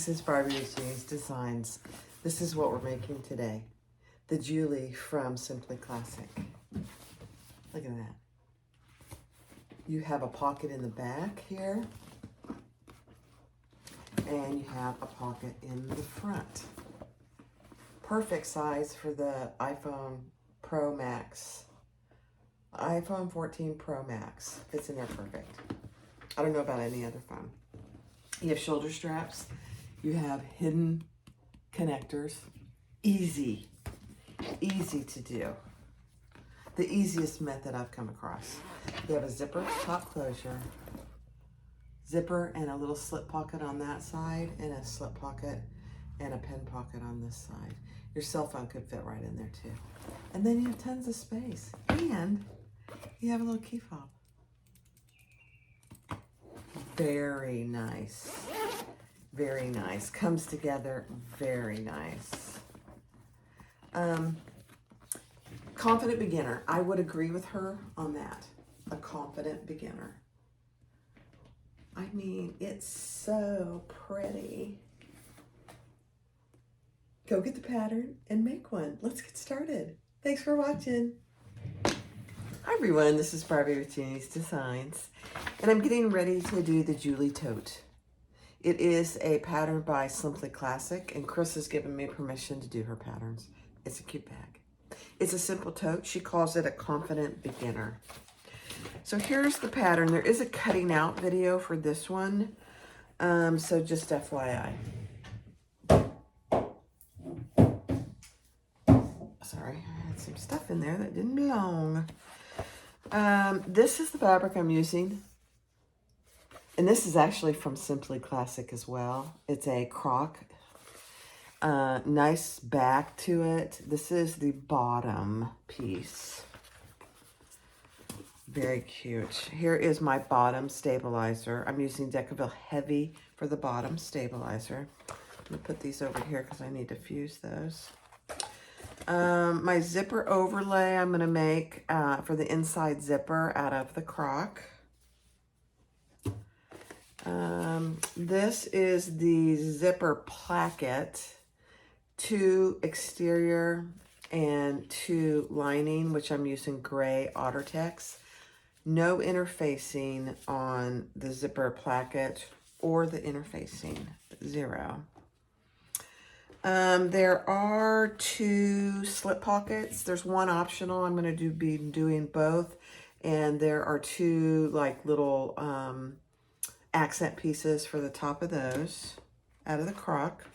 this is Barbie with Jeannie's Designs. This is what we're making today. The Julie from Simply Classic. Look at that. You have a pocket in the back here. And you have a pocket in the front. Perfect size for the iPhone Pro Max. iPhone 14 Pro Max. Fits in there perfect. I don't know about any other phone. You have shoulder straps. You have hidden connectors. Easy to do. The easiest method I've come across. You have a zipper top closure, zipper and a little slip pocket on that side, and a slip pocket and a pen pocket on this side. Your cell phone could fit right in there too. And then you have tons of space, and you have a little key fob. Very nice. Very nice. Comes together very nice. Confident beginner. I would agree with her on that. A confident beginner. I mean, it's so pretty. Go get the pattern and make one. Let's get started. Thanks for watching. Hi everyone, this is Barbie with Jeannie's Designs, and I'm getting ready to do the Julie Tote. It is a pattern by Simply Classic, and Chris has given me permission to do her patterns. It's a cute bag. It's a simple tote. She calls it a confident beginner. So here's the pattern. There is a cutting out video for this one, so just FYI. Sorry, I had some stuff in there that didn't belong. This is the fabric I'm using. And this is actually from Simply Classic as well. It's a croc. Nice back to it. This is the bottom piece. Very cute. Here is my bottom stabilizer. I'm using Decaville Heavy for the bottom stabilizer. I'm going to put these over here because I need to fuse those. My zipper overlay I'm going to make for the inside zipper out of the croc. This is the zipper placket, 2 exterior and 2 lining, which I'm using gray OtterTex. No interfacing on the zipper placket or the interfacing, 0. There are 2 slip pockets. There's one optional. I'm going to be doing both. And there are 2 like little accent pieces for the top of those out of the croc.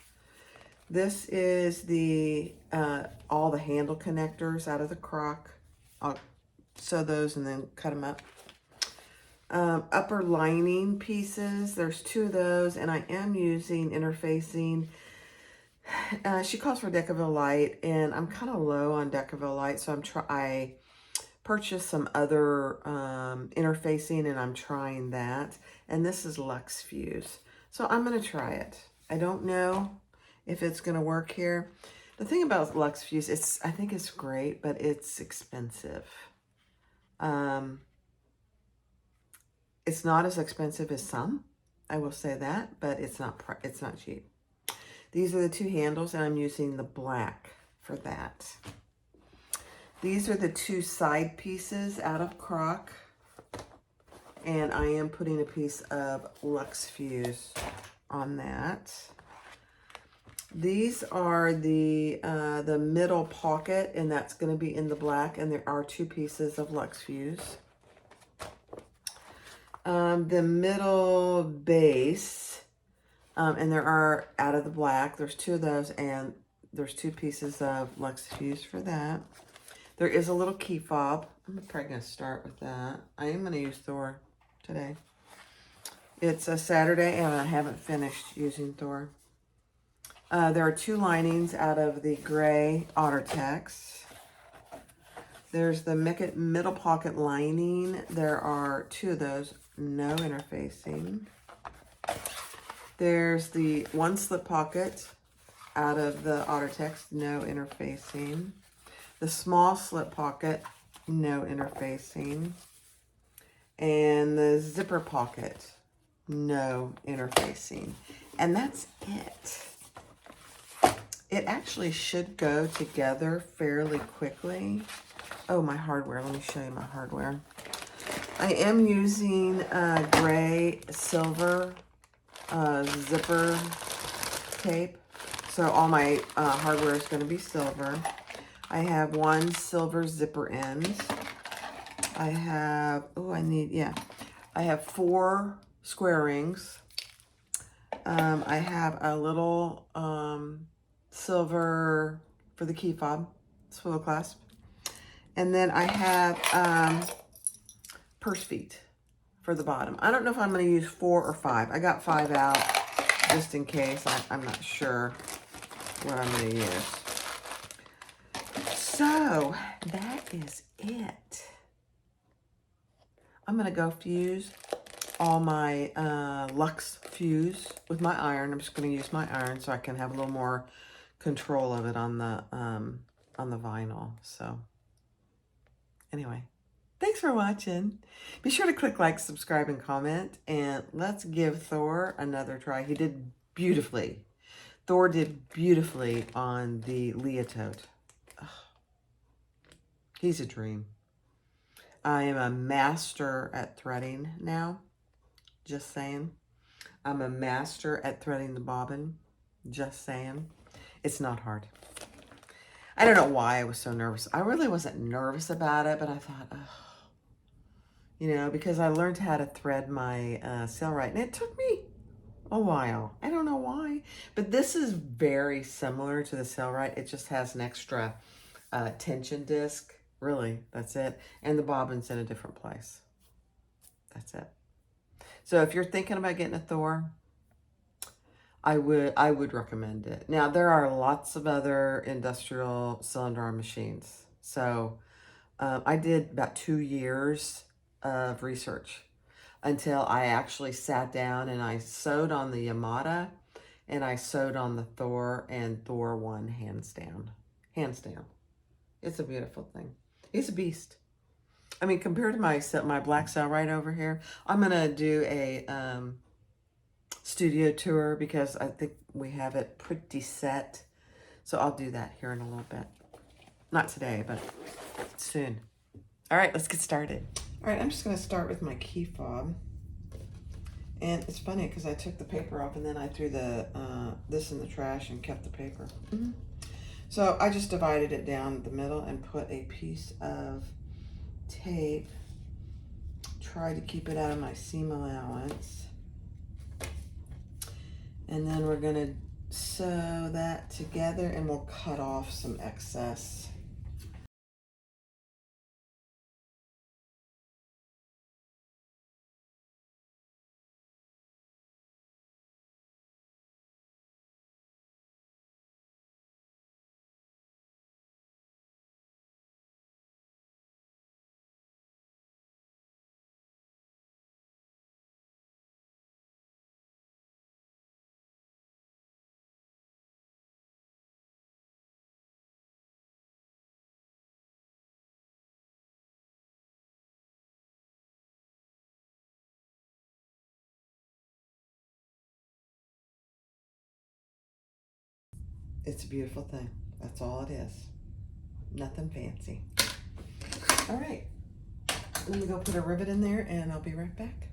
This is the all the handle connectors out of the croc. I'll sew those and then cut them up. Upper lining pieces, there's 2 of those, and I am using interfacing. She calls for Decaville Light, and I'm kind of low on Decaville Light, so I purchased some other interfacing, and I'm trying that. And this is Luxe Fuse, so I'm going to try it. I don't know if it's going to work here. The thing about Luxe Fuse, I think it's great, but it's expensive. It's not as expensive as some, I will say that, but it's not cheap. These are the 2 handles, and I'm using the black for that. These are the 2 side pieces out of croc, and I am putting a piece of Luxe Fuse on that. These are the middle pocket, and that's going to be in the black, and there are 2 pieces of Luxe Fuse. The middle base, and there are out of the black, there's 2 of those, and there's 2 pieces of Luxe Fuse for that. There is a little key fob. I'm probably going to start with that. I am going to use Thor today. It's a Saturday, and I haven't finished using Thor. There are 2 linings out of the gray OtterTex. There's the middle pocket lining. There are 2 of those. No interfacing. There's the 1 slip pocket out of the OtterTex. No interfacing. The small slip pocket. No interfacing. And the zipper pocket. No interfacing. And that's it. It actually should go together fairly quickly. Oh, my hardware. Let me show you my hardware. I am using gray silver zipper tape. So all my hardware is going to be silver. I have one silver zipper end. I have, I have 4 square rings. I have a little silver for the key fob, swivel clasp. And then I have purse feet for the bottom. I don't know if I'm going to use 4 or 5. I got 5 out just in case. I'm not sure what I'm going to use. So that is it. I'm going to go fuse all my Lux fuse with my iron. I'm just going to use my iron so I can have a little more control of it on the vinyl. So anyway, thanks for watching. Be sure to click like, subscribe, and comment, and let's give Thor another try. He did beautifully. Thor did beautifully on the Tote. He's a dream. I am a master at threading now. Just saying. I'm a master at threading the bobbin. Just saying. It's not hard. I don't know why I was so nervous. I really wasn't nervous about it, but I thought, oh, you know, because I learned how to thread my Sailrite, and it took me a while. I don't know why, but this is very similar to the Sailrite. It just has an extra tension disc. Really, that's it. And the bobbin's in a different place. That's it. So if you're thinking about getting a Thor, I would recommend it. Now, there are lots of other industrial cylinder arm machines. So I did about 2 years of research until I actually sat down and I sewed on the Yamada and I sewed on the Thor, and Thor won hands down. Hands down. It's a beautiful thing. It's a beast. I mean, compared to my black Sailrite over here, I'm going to do a studio tour because I think we have it pretty set. So I'll do that here in a little bit. Not today, but soon. All right, let's get started. All right, I'm just going to start with my key fob. And it's funny because I took the paper off and then I threw the this in the trash and kept the paper. So I just divided it down the middle and put a piece of tape. Try to keep it out of my seam allowance. And then we're going to sew that together and we'll cut off some excess. It's a beautiful thing. That's all it is. Nothing fancy. All right. Let me go put a rivet in there and I'll be right back.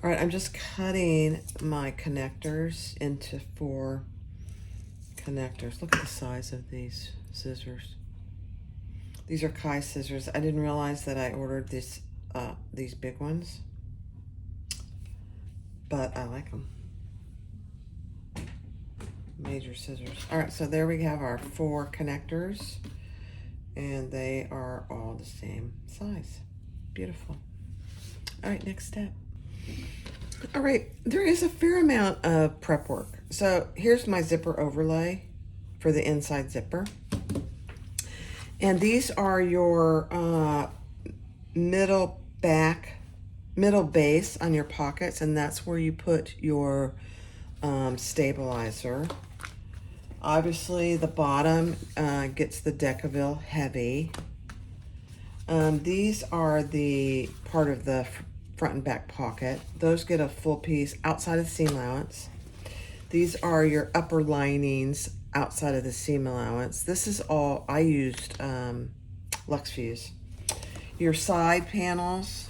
All right, I'm just cutting my connectors into 4 connectors. Look at the size of these scissors. These are Kai scissors. I didn't realize that I ordered these big ones, but I like them. Major scissors. All right, so there we have our 4 connectors, and they are all the same size. Beautiful. All right, next step. All right, there is a fair amount of prep work. So here's my zipper overlay for the inside zipper. And these are your middle base on your pockets, and that's where you put your stabilizer. Obviously, the bottom gets the Decaville heavy. These are the part of the front and back pocket. Those get a full piece outside of the seam allowance. These are your upper linings outside of the seam allowance. This is all, I used Lux Fuse. Your side panels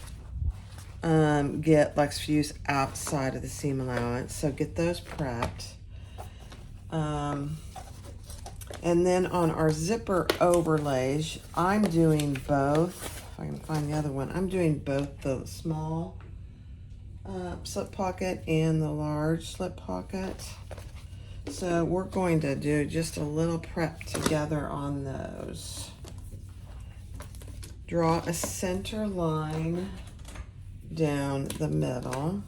get Lux Fuse outside of the seam allowance, so get those prepped. And then on our zipper overlays, I'm doing both. If I can find the other one, I'm doing both the small slip pocket and the large slip pocket. So we're going to do just a little prep together on those. Draw a center line down the middle.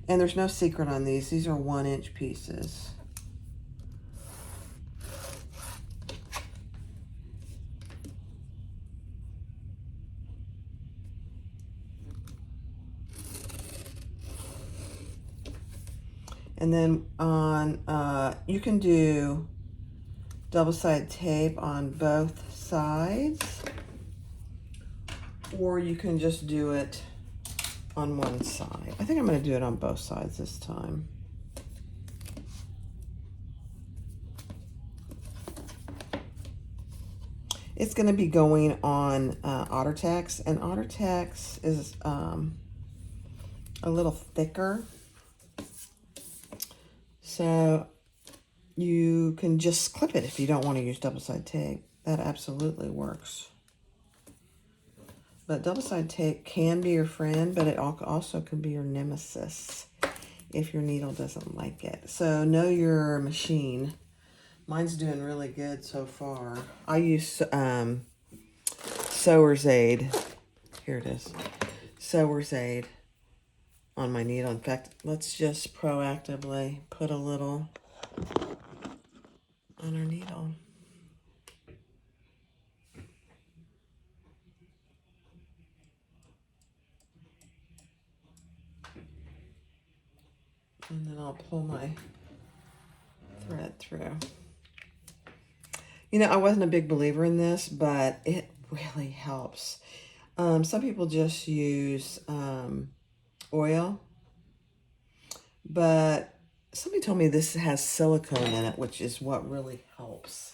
And there's no secret on these. These are 1-inch pieces. And then on, you can do double-sided tape on both sides, or you can just do it on one side. I think I'm going to do it on both sides this time. It's going to be going on OtterTex, and OtterTex is a little thicker. So you can just clip it if you don't want to use double-sided tape. That absolutely works. But double-sided tape can be your friend, but it also can be your nemesis if your needle doesn't like it. So know your machine. Mine's doing really good so far. I use Sewer's Aid. Here it is. Sewer's Aid on my needle. In fact, let's just proactively put a little on our needle. And then I'll pull my thread through. You know, I wasn't a big believer in this, but it really helps. Some people just use oil, but somebody told me this has silicone in it, which is what really helps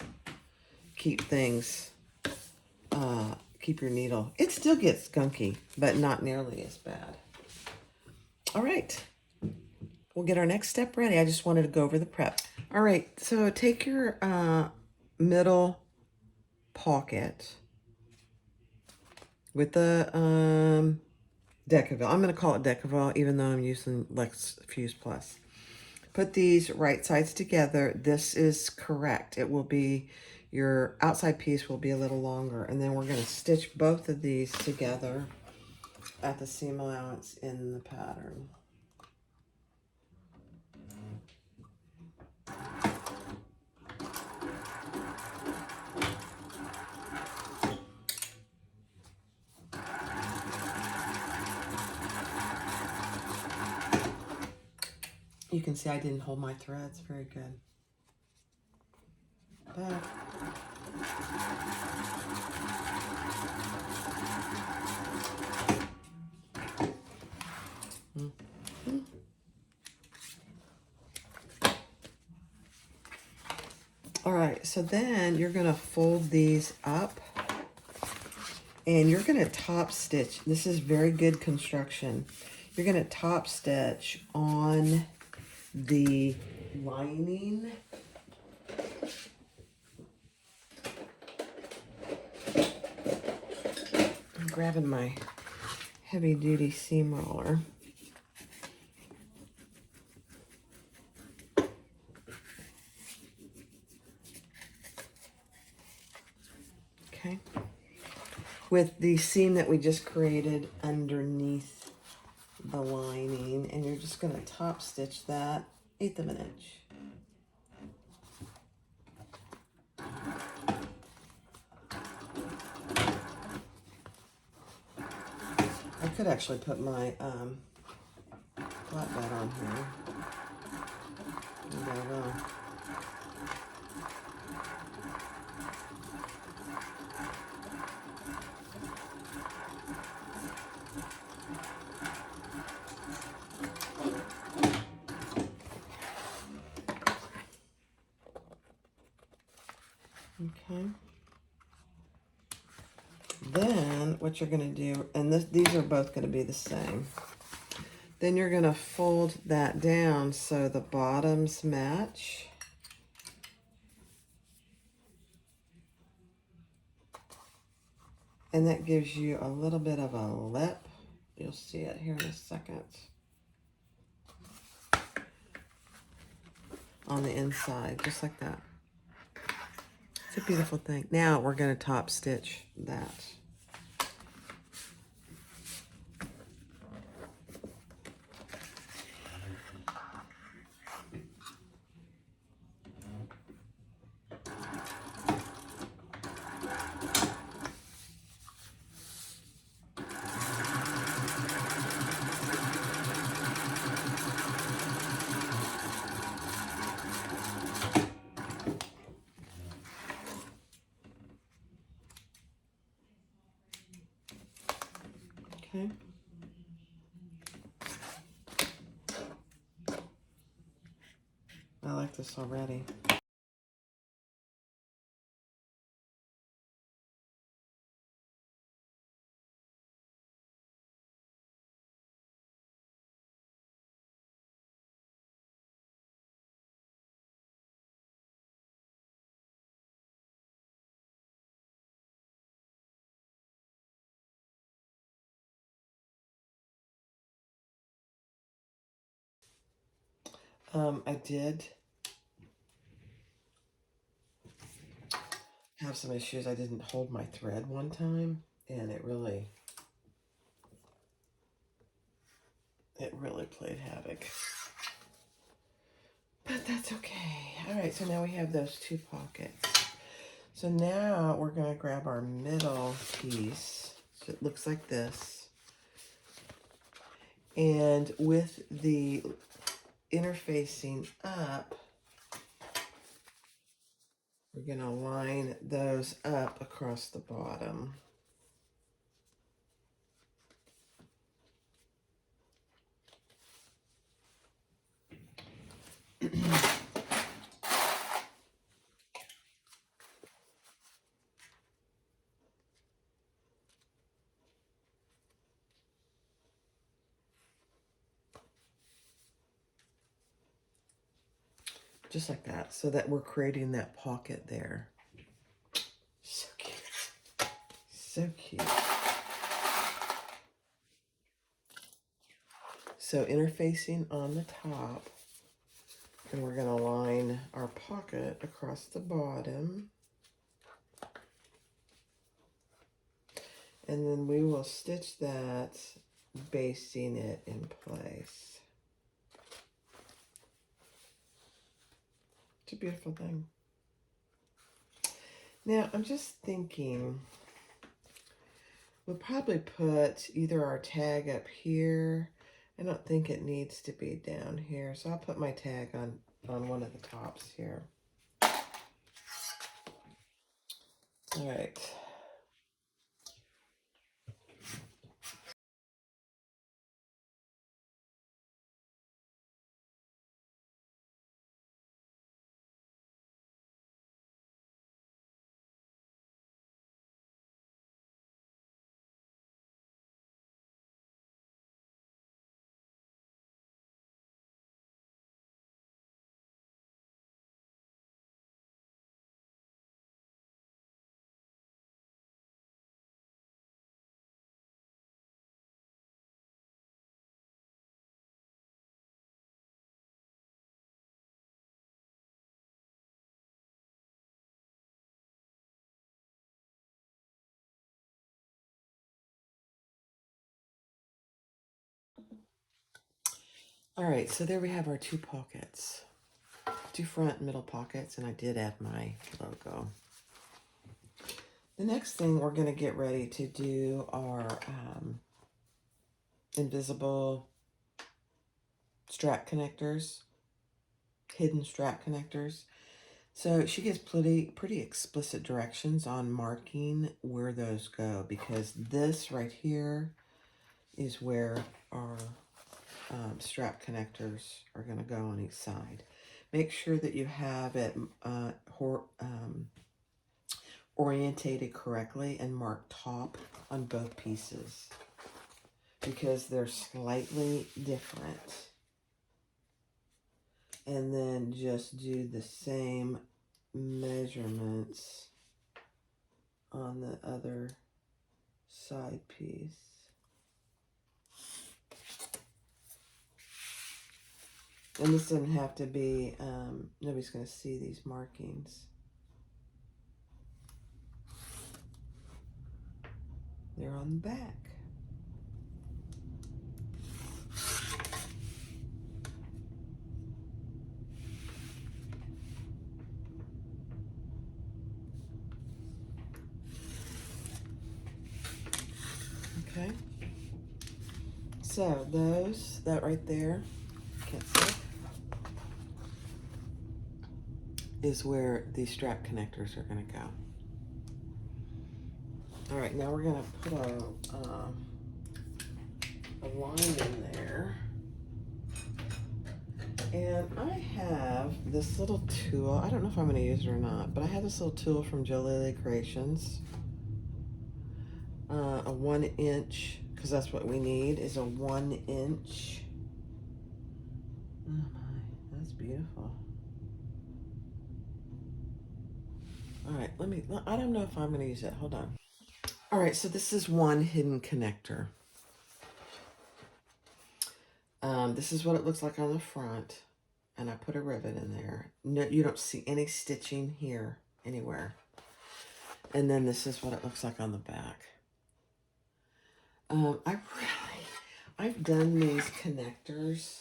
keep things, keep your needle. It still gets gunky, but not nearly as bad. All right. We'll get our next step ready. I just wanted to go over the prep. All right, so take your middle pocket with the Decaville. I'm going to call it Decaville, even though I'm using Lux Fuse Plus. Put these right sides together. This is correct. It will be, your outside piece will be a little longer. And then we're going to stitch both of these together at the seam allowance in the pattern. You can see I didn't hold my threads very good. But all right, so then you're going to fold these up And you're going to top stitch. This is very good construction. You're going to top stitch on the lining. I'm grabbing my heavy duty seam roller. Okay. With the seam that we just created underneath the lining, and you're just going to top stitch that 1/8 of an inch. I could actually put my flatbed on here. Maybe I will. Okay. Then what you're going to do, and these are both going to be the same. Then you're going to fold that down so the bottoms match. And that gives you a little bit of a lip. You'll see it here in a second. On the inside, just like that. It's a beautiful thing. Now we're going to top stitch that. Okay. I like this already. I did have some issues. I didn't hold my thread one time, and it really played havoc. But that's okay. All right, so now we have those 2 pockets. So now we're going to grab our middle piece. So it looks like this. And with the interfacing up, we're going to line those up across the bottom. Just like that, so that we're creating that pocket there. So cute. So cute. So interfacing on the top, and we're going to line our pocket across the bottom. And then we will stitch that, basting it in place. It's a beautiful thing. Now, I'm just thinking, we'll probably put either our tag up here. I don't think it needs to be down here, so I'll put my tag on one of the tops here. All right. All right, so there we have our 2 pockets. 2 front and middle pockets, and I did add my logo. The next thing we're going to get ready to do are invisible strap connectors, hidden strap connectors. So she gives pretty explicit directions on marking where those go, because this right here is where our strap connectors are going to go on each side. Make sure that you have it orientated correctly and mark top on both pieces, because they're slightly different. And then just do the same measurements on the other side piece. And this doesn't have to be, nobody's going to see these markings. They're on the back. Okay. So that right there, can't see, is where these strap connectors are going to go. All right, now we're going to put a line in there. And I have this little tool. I don't know if I'm going to use it or not, but I have this little tool from Jolie Creations. A 1 inch, because that's what we need, is a 1 inch. Oh my, that's beautiful. All right, I don't know if I'm going to use it. Hold on. All right, so this is one hidden connector. This is what it looks like on the front, and I put a rivet in there. No, you don't see any stitching here anywhere. And then this is what it looks like on the back. I've done these connectors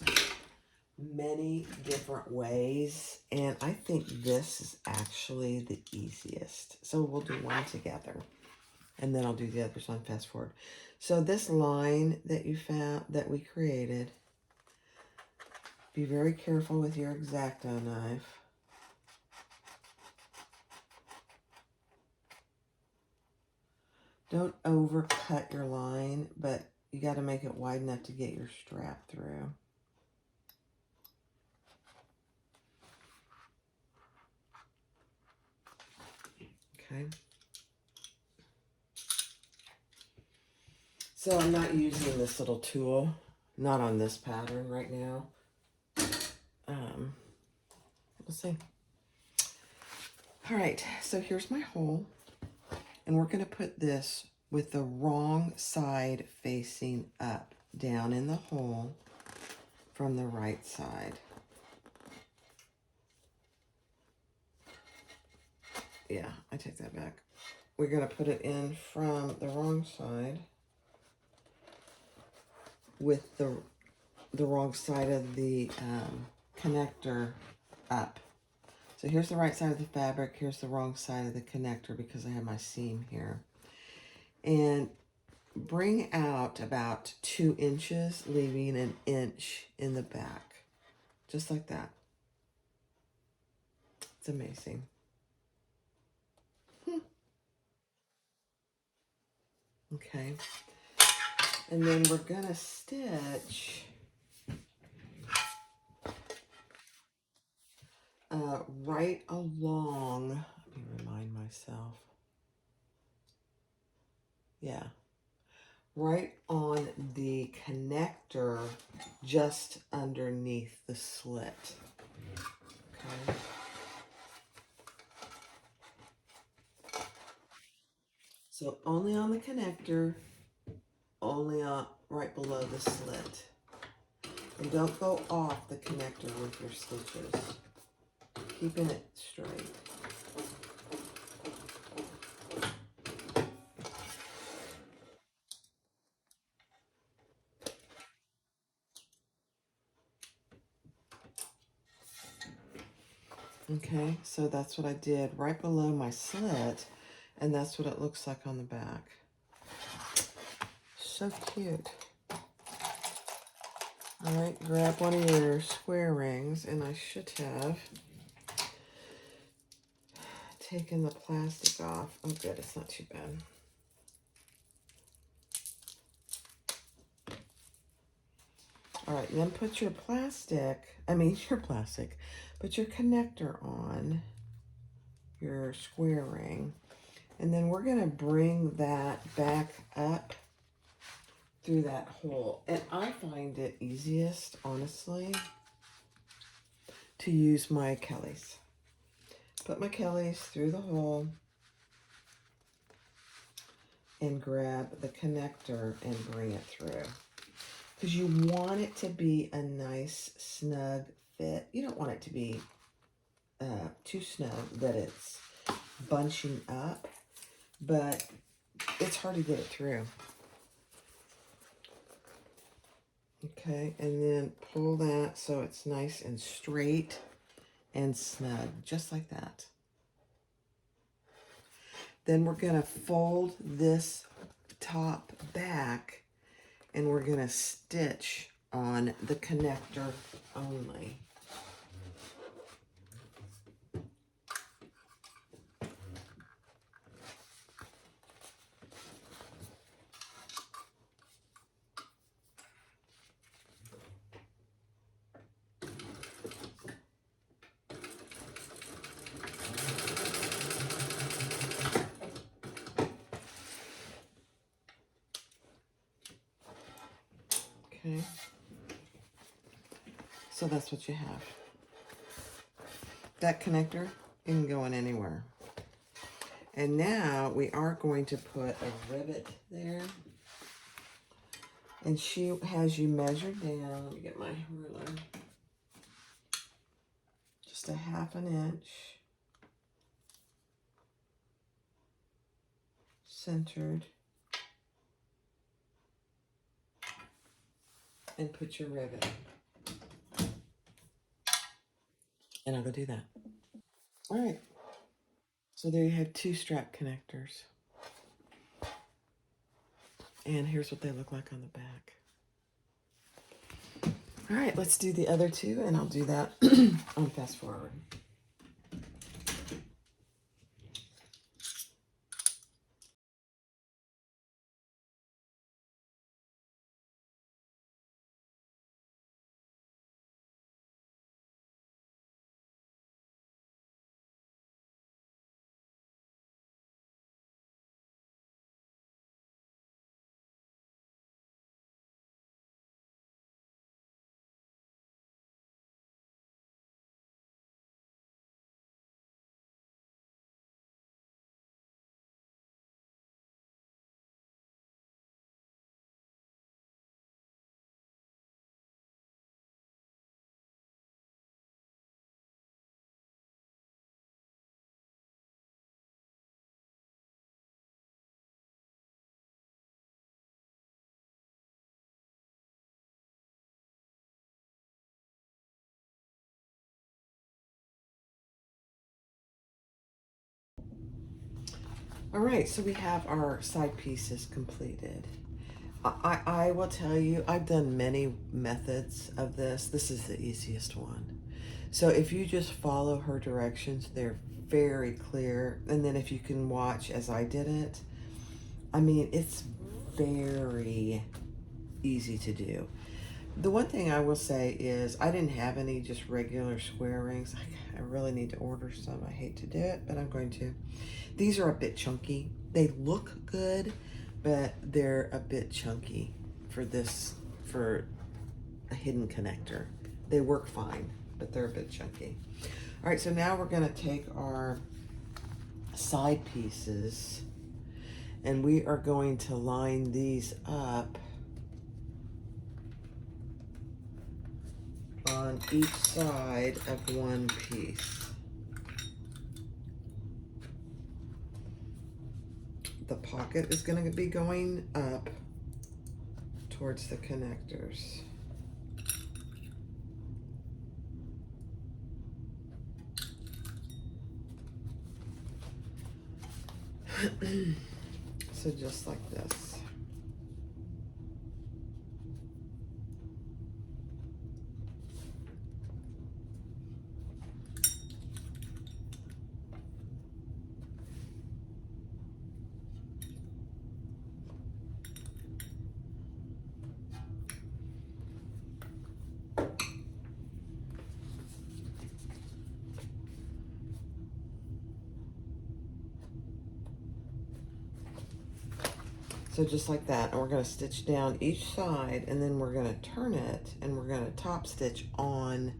many different ways, and I think this is actually the easiest. So we'll do one together, and then I'll do the others on fast forward. So this line that you found, that we created, be very careful with your X-Acto knife. Don't overcut your line, but you got to make it wide enough to get your strap through. Okay. So I'm not using this little tool, not on this pattern right now. We'll see. All right, so here's my hole, and we're going to put this with the wrong side facing up, down in the hole from the right side. Yeah, I take that back. We're going to put it in from the wrong side with the wrong side of the connector up. So here's the right side of the fabric, here's the wrong side of the connector because I have my seam here. And bring out about 2 inches, leaving an inch in the back. Just like that. It's amazing. Okay. And then we're gonna stitch right along, let me remind myself. Yeah. Right on the connector just underneath the slit. Okay. So only on the connector, only on right below the slit. And don't go off the connector with your stitches. Keeping it straight. Okay, so that's what I did right below my slit, and that's what it looks like on the back. So cute. All right, grab one of your square rings, and I should have taken the plastic off. Oh, good, it's not too bad. All right, then put your put your connector on your square ring. And then we're gonna bring that back up through that hole. And I find it easiest, honestly, to use my Kellys. Put my Kellys through the hole and grab the connector and bring it through. Because you want it to be a nice, snug fit. You don't want it to be too snug that it's bunching up, but it's hard to get it through. Okay, and then pull that so it's nice and straight and snug, just like that. Then we're gonna fold this top back and we're gonna stitch on the connector only. Okay, so that's what you have. That connector can go in anywhere. And now we are going to put a rivet there. And she has you measured down. Let me get my ruler. Just a 1/2 inch. Centered. And put your rivet. And I'll go do that. All right. So there you have 2 strap connectors. And here's what they look like on the back. All right, let's do the other 2, and I'll do that on fast forward. All right, so we have our side pieces completed. I will tell you, I've done many methods of this. This is the easiest one. So if you just follow her directions, they're very clear. And then if you can watch as I did it, I mean, it's very easy to do. The one thing I will say is I didn't have any just regular square rings. I really need to order some. I hate to do it, but I'm going to. These are a bit chunky. They look good, but they're a bit chunky for a hidden connector. They work fine, but they're a bit chunky. All right, so now we're gonna take our side pieces and we are going to line these up on each side of one piece. The pocket is going to be going up towards the connectors. So just like this. So just like that, and we're going to stitch down each side, and then we're going to turn it, and we're going to top stitch on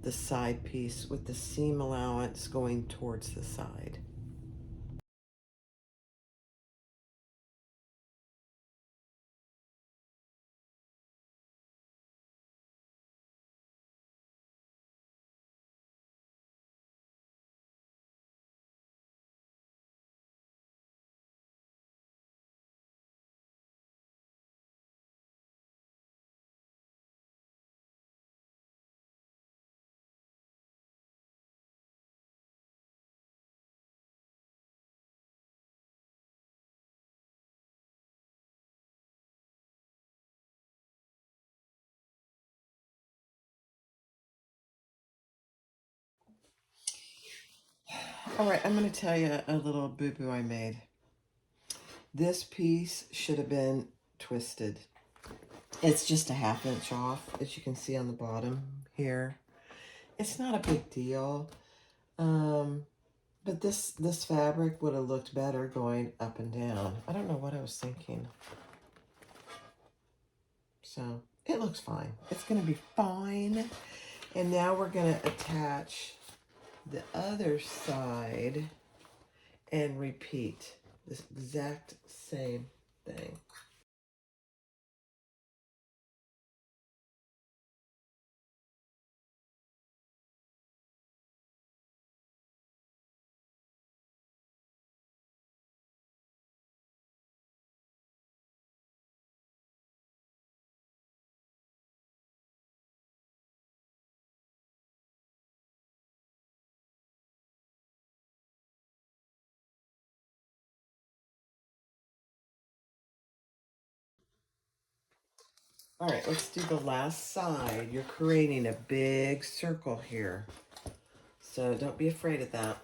the side piece with the seam allowance going towards the side. All right, I'm going to tell you a little boo-boo I made. This piece should have been twisted. It's just a 1/2 inch off, as you can see on the bottom here. It's not a big deal, but this fabric would have looked better going up and down. I don't know what I was thinking. So it looks fine. It's going to be fine. And now we're going to attach the other side and repeat this exact same thing. All right, let's do the last side. You're creating a big circle here, so don't be afraid of that.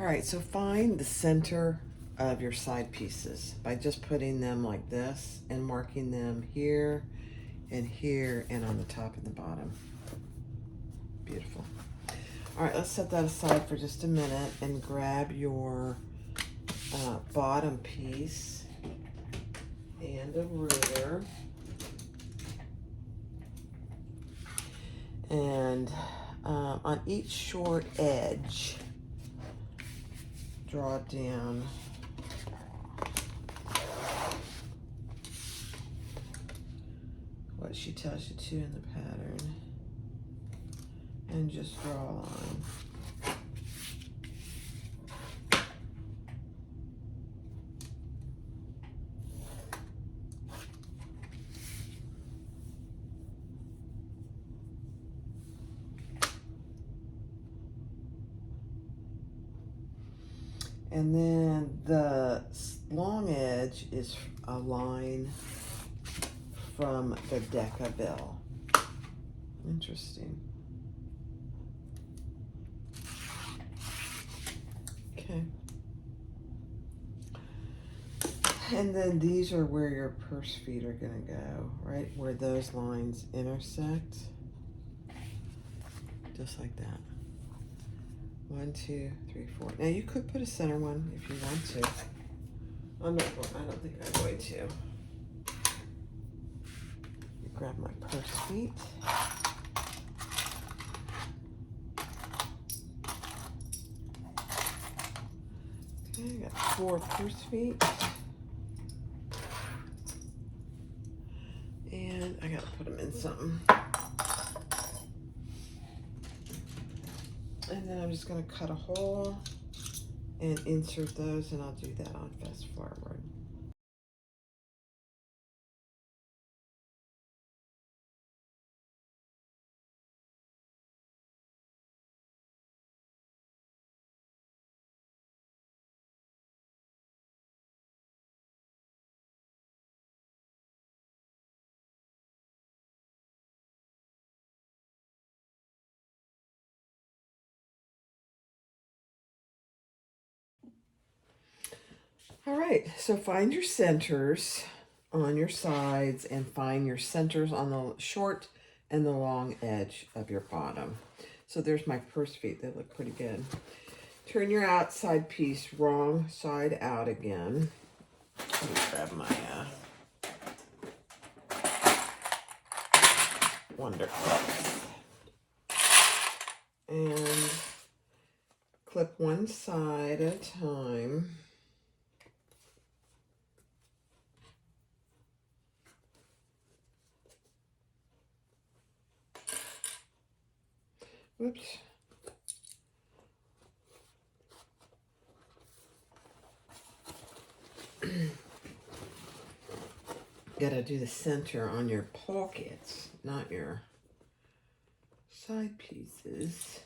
All right, so find the center of your side pieces by just putting them like this and marking them here and on the top and the bottom. Beautiful. All right, let's set that aside for just a minute and grab your bottom piece and a ruler. And on each short edge, draw down what she tells you to in the pattern and just draw a line. And then the long edge is a line from the deca-bill. Interesting. Okay. And then these are where your purse feet are gonna go, right? Where those lines intersect. Just like that. 1, 2, 3, 4. Now you could put a center one if you want to. I'm not going, I don't think I'm going to. You grab my purse feet. Okay, I got 4 purse feet. And I gotta put them in something. And then I'm just gonna cut a hole and insert those, and I'll do that on fast forward. All right, so find your centers on your sides and find your centers on the short and the long edge of your bottom. So there's my purse feet, they look pretty good. Turn your outside piece wrong side out again. Let me grab my Wonder Clip. And clip one side at a time. Whoops. Gotta do the center on your pockets, not your side pieces.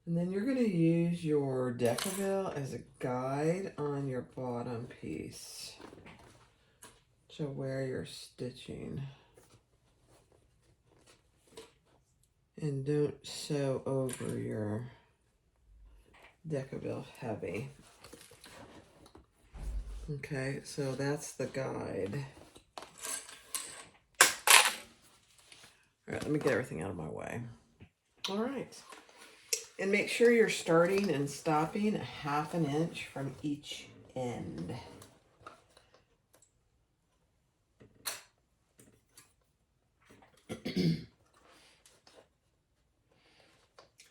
And then you're going to use your deca-bill as a guide on your bottom piece to where you're stitching. And don't sew over your deca-bill heavy. Okay, so that's the guide. All right, let me get everything out of my way. All right. And make sure you're starting and stopping 1/2 inch from each end. And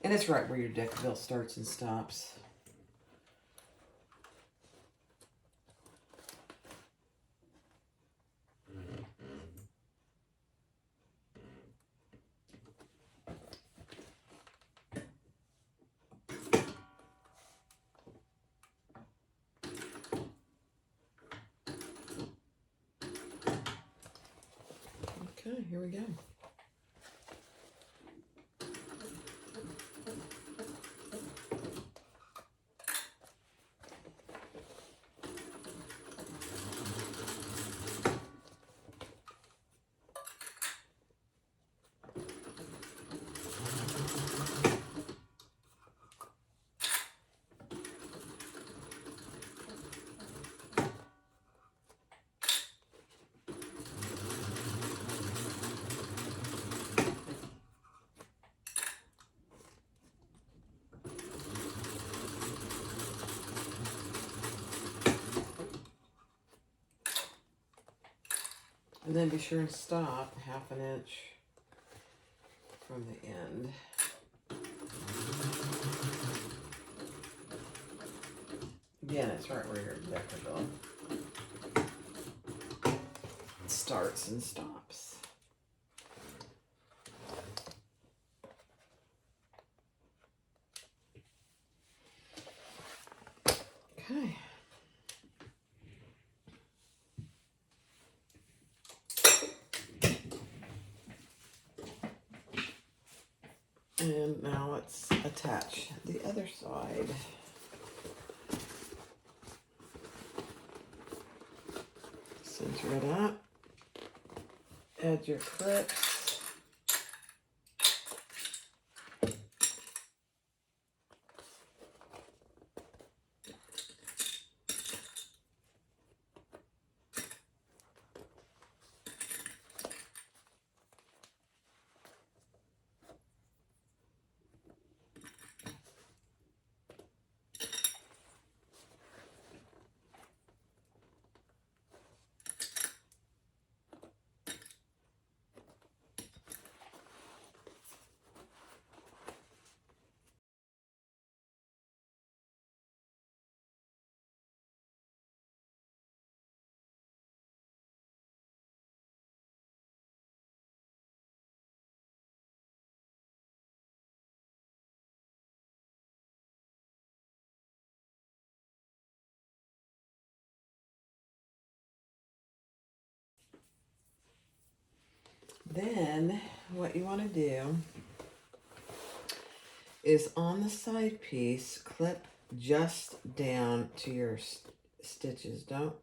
it's right where your deca-bill starts and stops. Okay, here we go. And then be sure and stop 1/2 inch from the end. Again, it's right where your decorative starts and stops. Okay. And now let's attach the other side. Center it up. Add your clips. Then what you want to do is on the side piece, clip just down to your stitches. Don't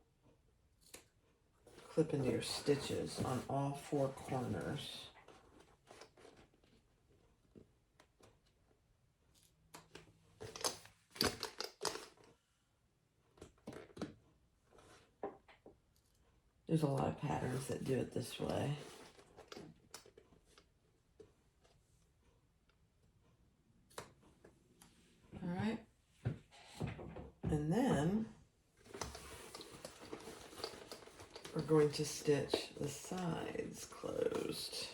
clip into your stitches on all 4 corners. There's a lot of patterns that do it this way. All right. And then we're going to stitch the sides closed.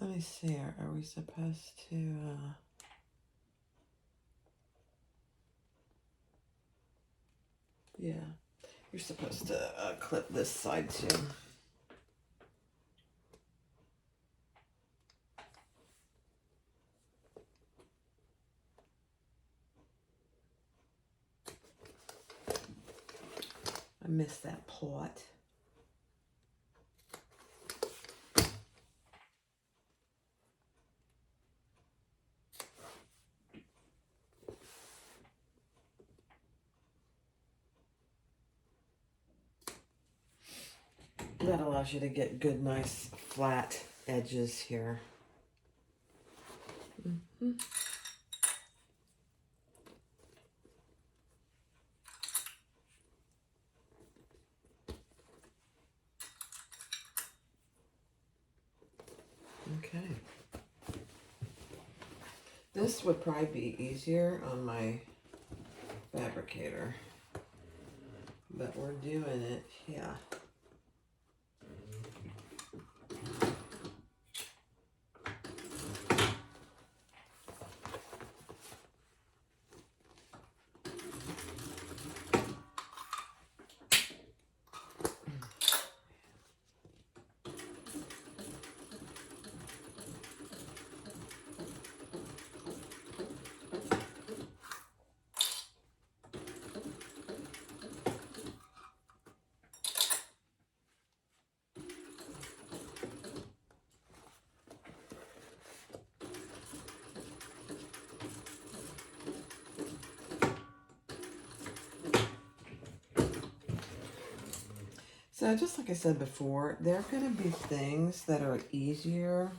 Let me see, are we supposed to, yeah, you're supposed to clip this side too. I missed that plot. That allows you to get good, nice, flat edges here. Mm-hmm. Okay. This would probably be easier on my fabricator, but we're doing it, yeah. So just like I said before, there are going to be things that are easier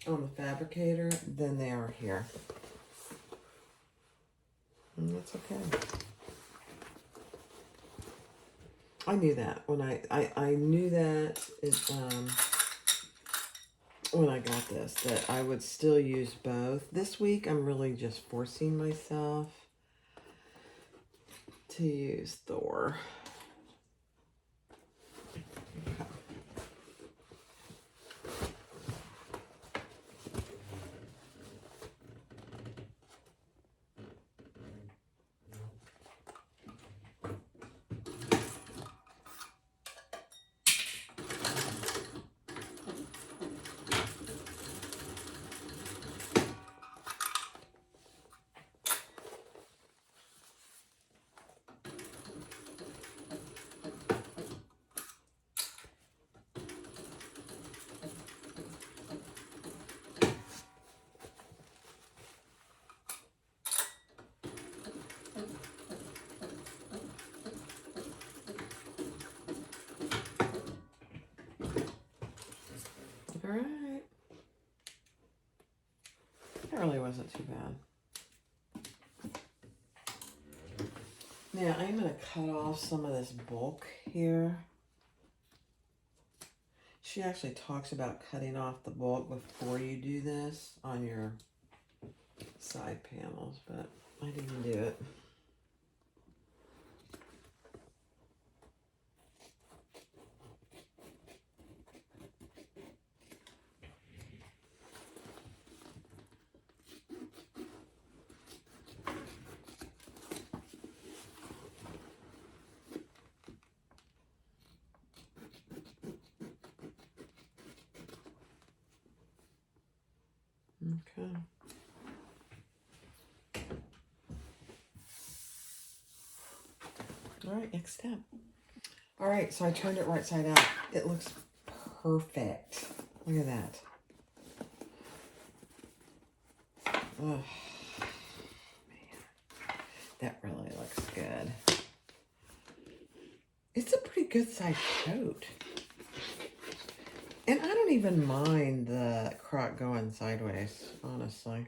on the fabricator than they are here. And that's okay. I knew that when I knew that when I got this, that I would still use both. This week, I'm really just forcing myself to use Thor. Okay. All right. That really wasn't too bad. Now I'm going to cut off some of this bulk here. She actually talks about cutting off the bulk before you do this on your side panels, but I didn't do it. Okay. All right, next step. All right, so I turned it right side out. It looks perfect. Look at that. Oh, man. That really looks good. It's a pretty good size coat. And I don't even mind the crock going sideways, honestly.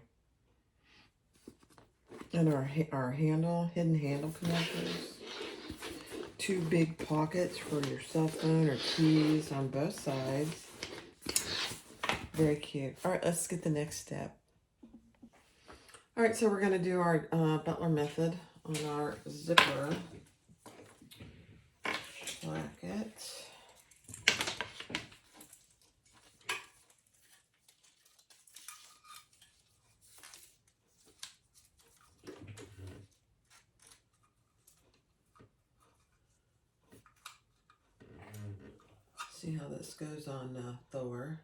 And our handle, hidden handle connectors. 2 big pockets for your cell phone or keys on both sides. Very cute. All right, let's get the next step. All right, so we're going to do our Butler method on our zipper placket. See how this goes on Thor.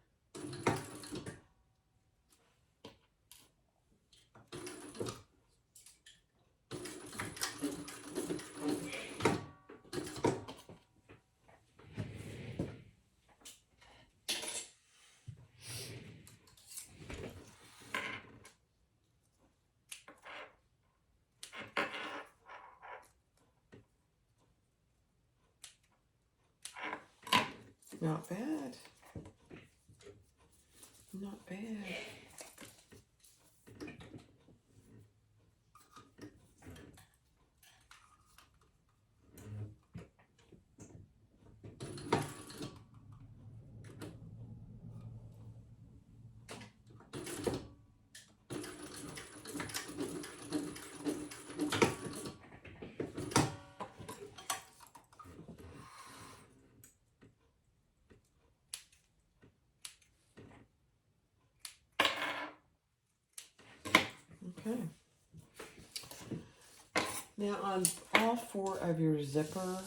Not bad. Not bad. Okay. Now on all 4 of your zipper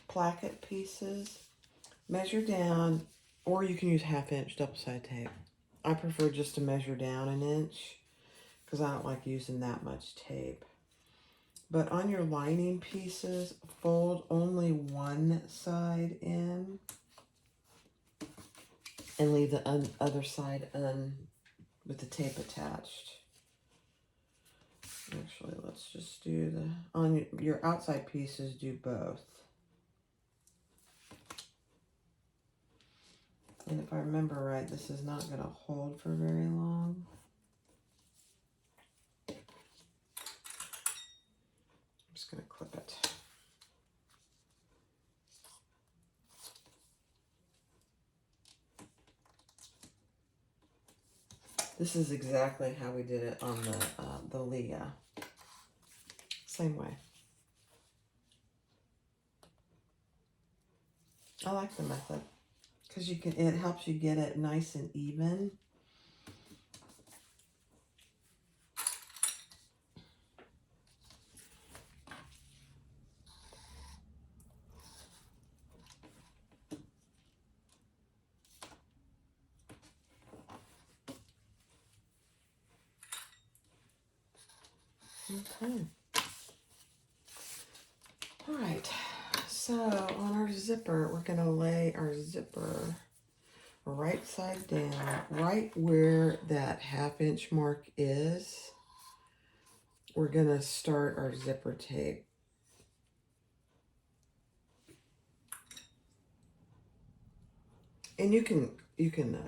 placket pieces, measure down, or you can use 1/2 inch double-sided tape. I prefer just to measure down 1 inch because I don't like using that much tape. But on your lining pieces, fold only one side in and leave the other side with the tape attached. Actually, let's just do on your outside pieces, do both. And if I remember right, this is not going to hold for very long. I'm just going to clip it. This is exactly how we did it on the Leah. Same way. I like the method because it helps you get it nice and even. Okay. All right. So on our zipper, we're going to lay our zipper right side down, right where that 1/2 inch mark is. We're going to start our zipper tape. And you can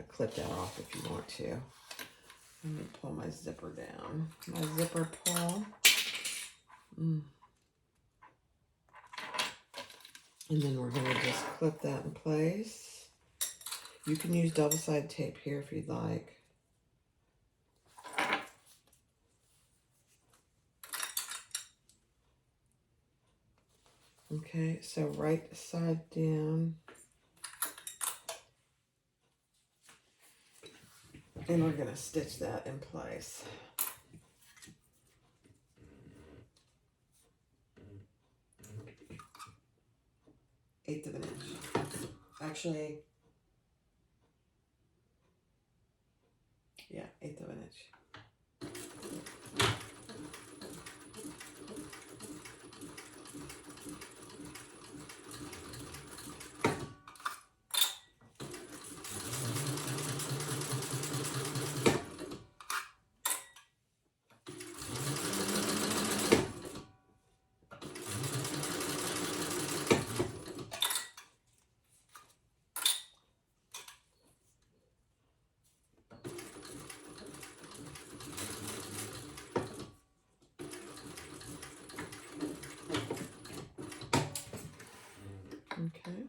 clip that off if you want to. Let me pull my zipper down. My zipper pull. And then we're going to just clip that in place. You can use double-sided tape here if you'd like. Okay, so right side down. And we're going to stitch that in place. Eighth of an inch. Actually, yeah, 1/8 of an inch. Okay.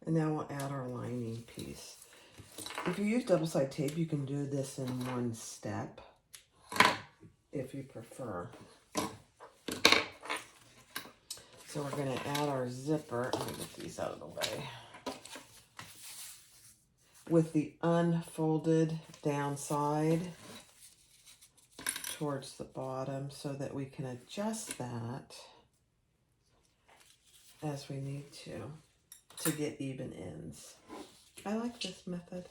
And now we'll add our lining piece. If you use double-sided tape, you can do this in one step if you prefer. So we're going to add our zipper. Let me get these out of the way. With the unfolded down side towards the bottom so that we can adjust that as we need to get even ends. I like this method.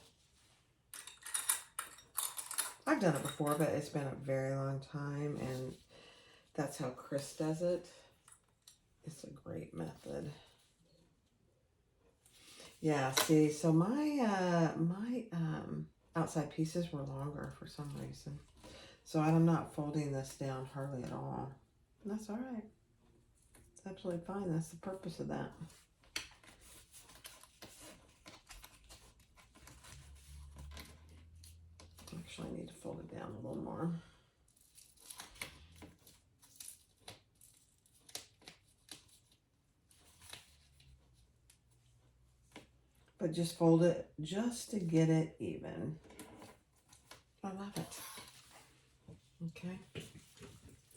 I've done it before, but it's been a very long time, and that's how Chris does it. It's a great method. Yeah, see, so my outside pieces were longer for some reason. So I'm not folding this down hardly at all. And that's all right. It's absolutely fine. That's the purpose of that. Actually, I need to fold it down a little more. But just fold it just to get it even. I love it. Okay.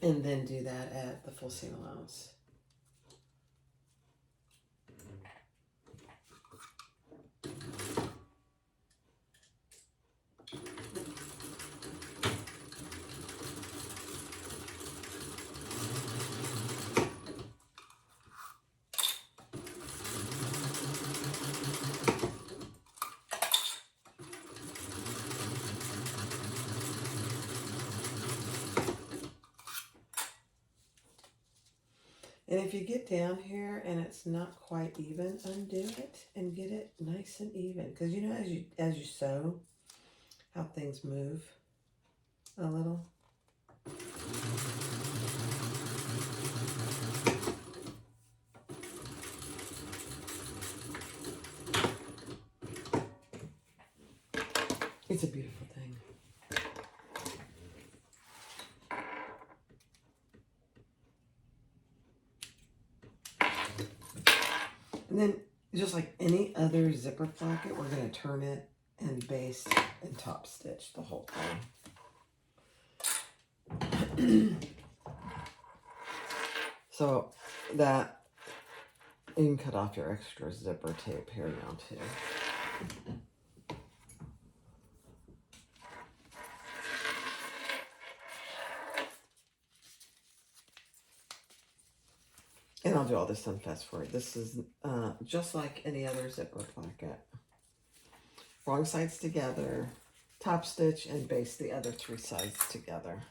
And then do that at the full seam allowance. And if you get down here and it's not quite even, undo it and get it nice and even. Because you know, as you sew, how things move a little. And then, just like any other zipper pocket, we're going to turn it and base and top stitch the whole thing. So that, you can cut off your extra zipper tape here now too. And I'll do all this on fast forward. This is just like any other zipper pocket. Wrong sides together, top stitch, and base the other 3 sides together.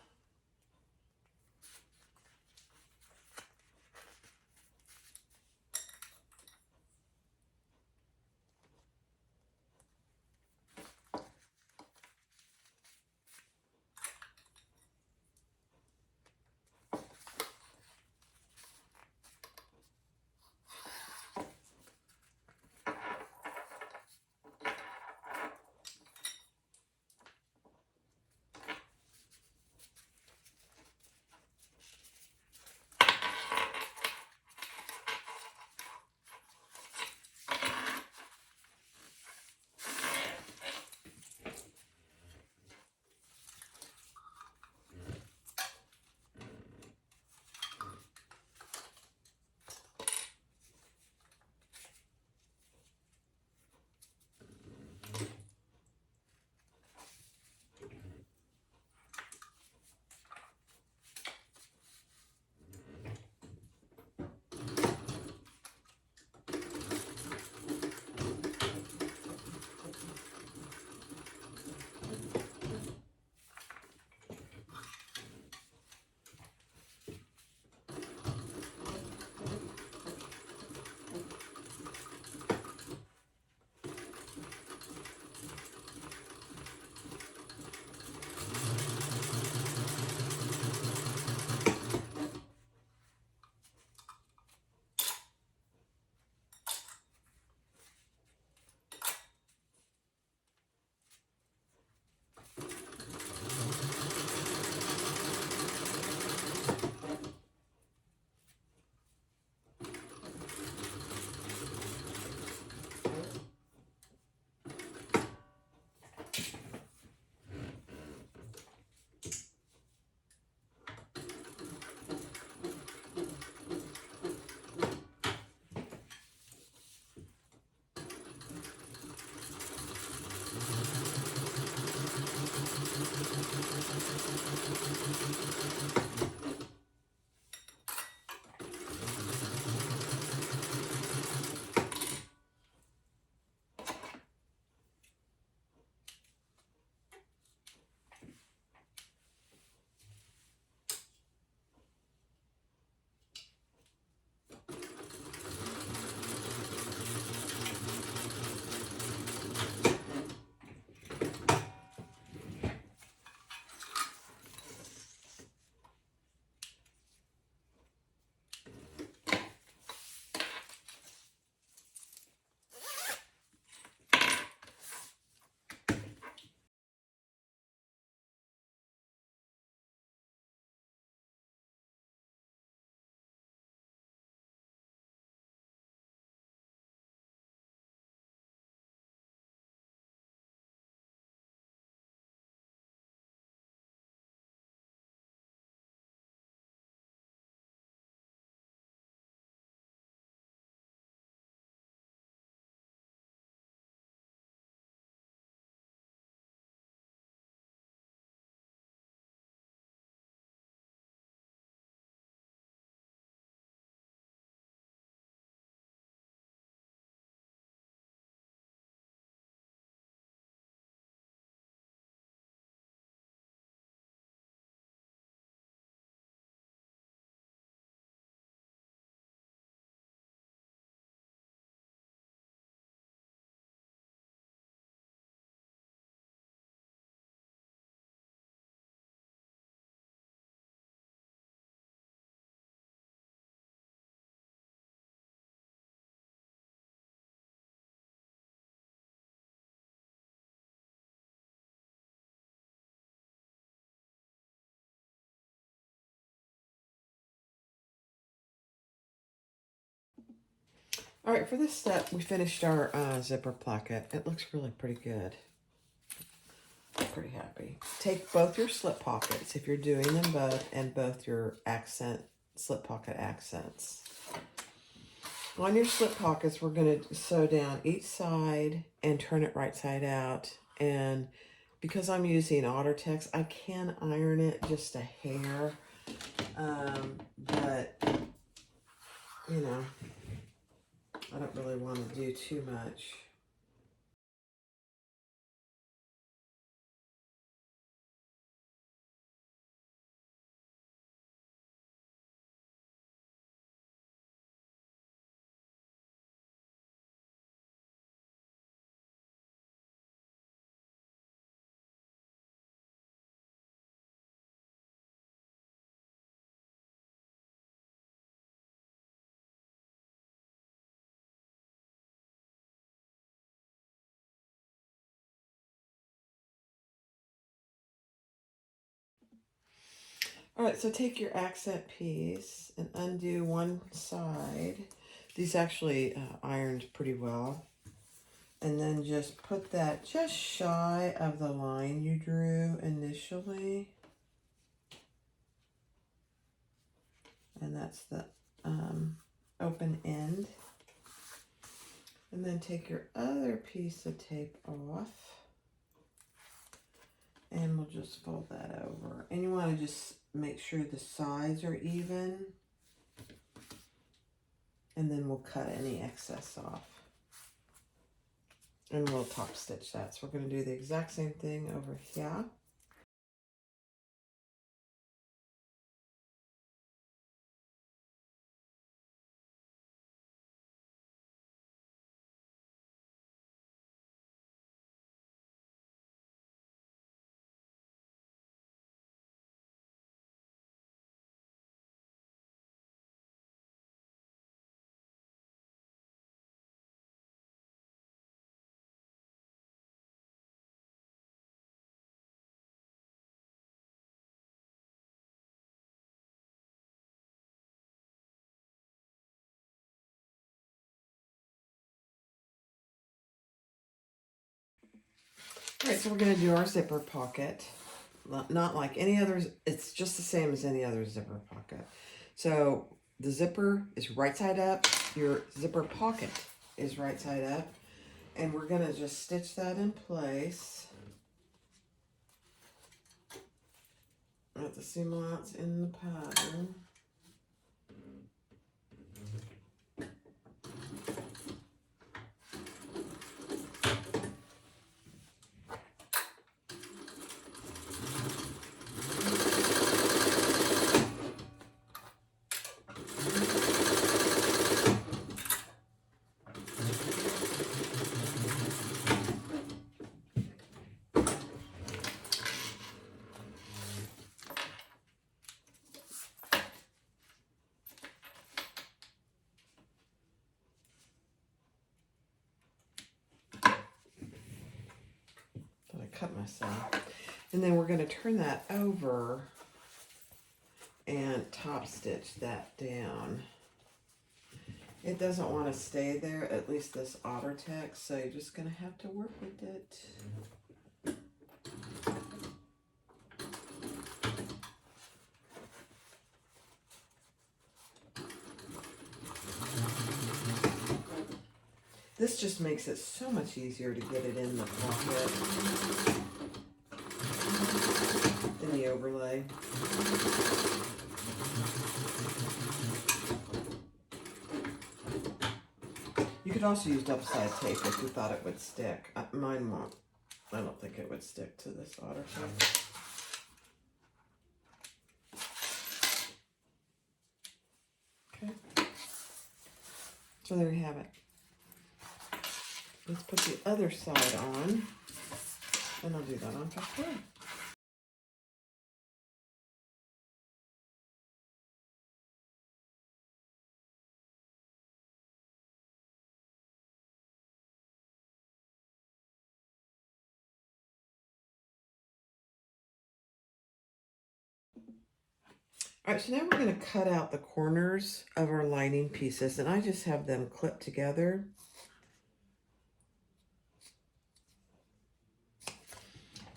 All right, for this step, we finished our zipper placket. It looks really pretty good. I'm pretty happy. Take both your slip pockets, if you're doing them both, and both your slip pocket accents. On your slip pockets, we're going to sew down each side and turn it right side out. And because I'm using Ottertex, I can iron it just a hair. But, you know, I don't really want to do too much. All right, so take your accent piece and undo one side. These actually ironed pretty well. And then just put that just shy of the line you drew initially. And that's the open end. And then take your other piece of tape off. And we'll just fold that over. And you want to just make sure the sides are even. And then we'll cut any excess off. And we'll top stitch that. So we're going to do the exact same thing over here. All right, so we're going to do our zipper pocket. Not like any others. It's just the same as any other zipper pocket. So the zipper is right side up. Your zipper pocket is right side up. And we're going to just stitch that in place at the seam allowance in the pattern. But I cut myself. And then we're going to turn that over and top stitch that down. It doesn't want to stay there, at least this Ottertex, so you're just going to have to work with it. This just makes it so much easier to get it in the pocket in the overlay. You could also use double-sided tape if you thought it would stick. Mine won't. I don't think it would stick to this Ottertex. Okay. So there you have it. Let's put the other side on, and I'll do that on top here. All right, so now we're going to cut out the corners of our lining pieces, and I just have them clipped together.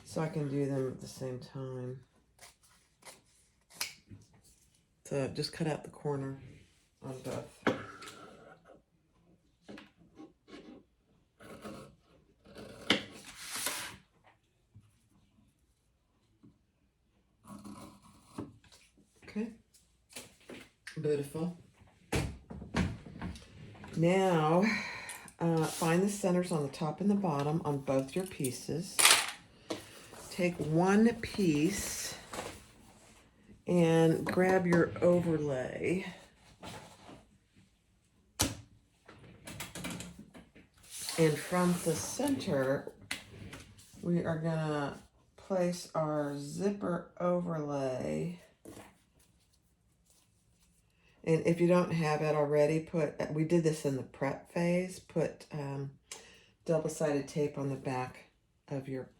So I can do them at the same time. So just cut out the corner on both. Okay, beautiful. Now, find the centers on the top and the bottom on both your pieces. Take one piece and grab your overlay. And from the center, we are gonna place our zipper overlay. And if you don't have it already, we did this in the prep phase, put double-sided tape on the back of your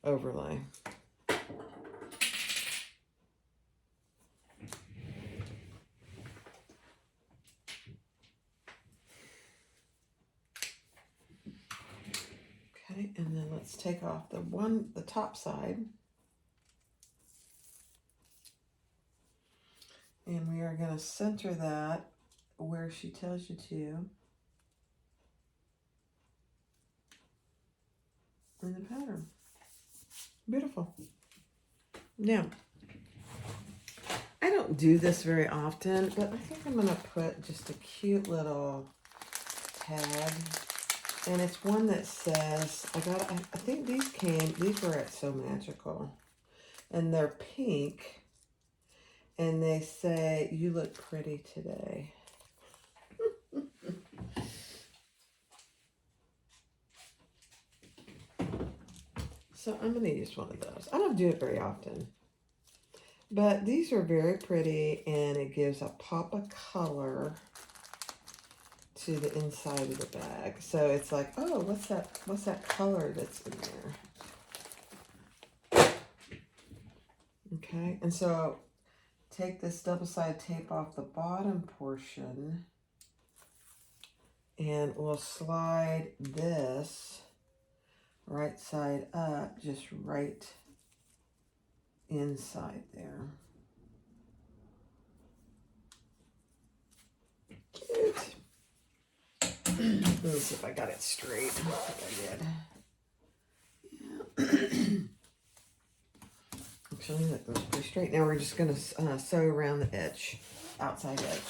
overlay. Okay, and then let's take off the top side. And we are going to center that where she tells you to in the pattern. Beautiful. Now, I don't do this very often, but I think I'm going to put just a cute little tag. And it's one that says, I think these were at So Magical. And they're pink. And they say, "You look pretty today." So I'm going to use one of those. I don't do it very often. But these are very pretty, and it gives a pop of color to the inside of the bag. So it's like, oh, what's that color that's in there? Okay, and so take this double-sided tape off the bottom portion, and we'll slide this right side up, just right inside there. Cute. Let me see if I got it straight. I think I did. Yeah. Actually, that goes pretty straight. Now we're just going to sew around the edge, outside edge.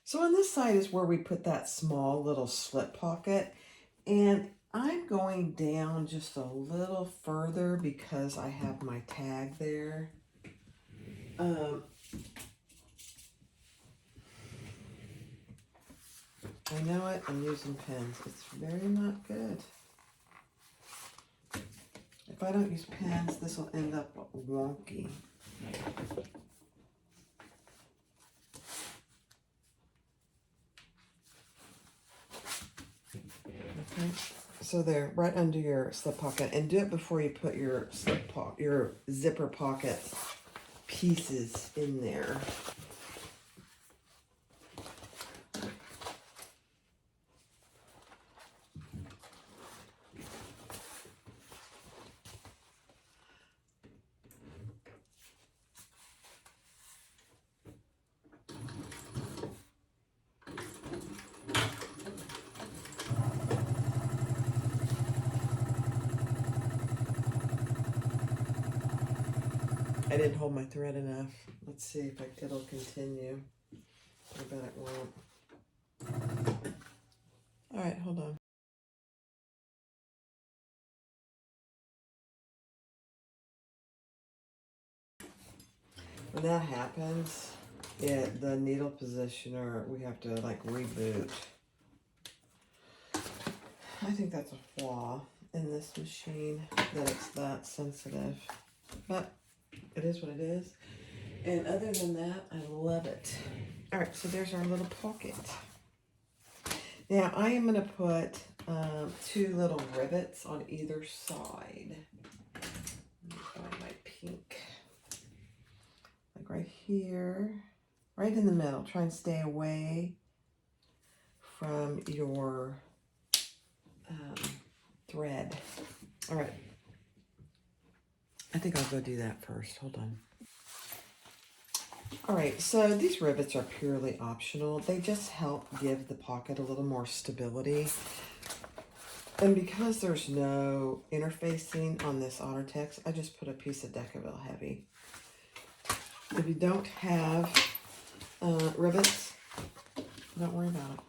So on this side is where we put that small little slip pocket, and I'm going down just a little further because I have my tag there. I know it, I'm using pins. It's very not good. If I don't use pins, this will end up wonky. Okay, so they're right under your slip pocket, and do it before you put your your zipper pocket pieces in there. I didn't hold my thread enough. Let's see if it'll continue. I bet it won't. All right, hold on. When that happens, the needle positioner, we have to like reboot. I think that's a flaw in this machine, that it's that sensitive. But it is what it is. And other than that, I love it. All right, so there's our little pocket. Now I am going to put 2 little rivets on either side. Let me find my pink. Like right here, right in the middle. Try and stay away from your thread. All right. I think I'll go do that first. Hold on. All right, so these rivets are purely optional. They just help give the pocket a little more stability. And because there's no interfacing on this Ottertex, I just put a piece of Decaville Heavy. If you don't have rivets, don't worry about it.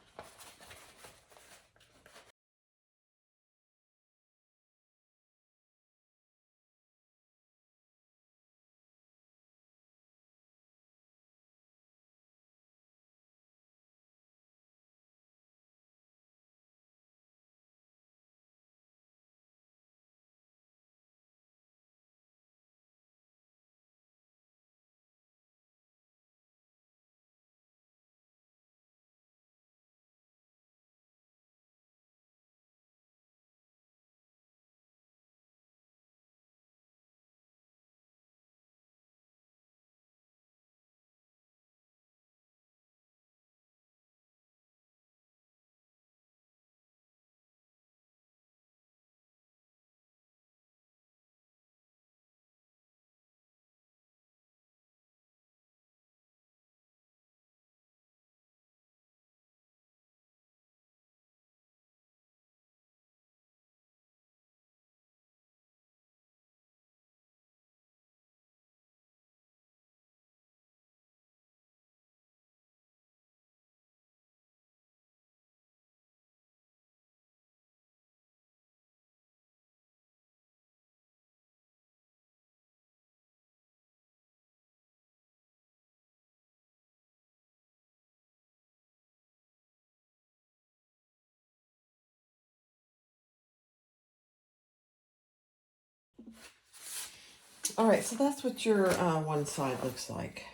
All right, so that's what your one side looks like.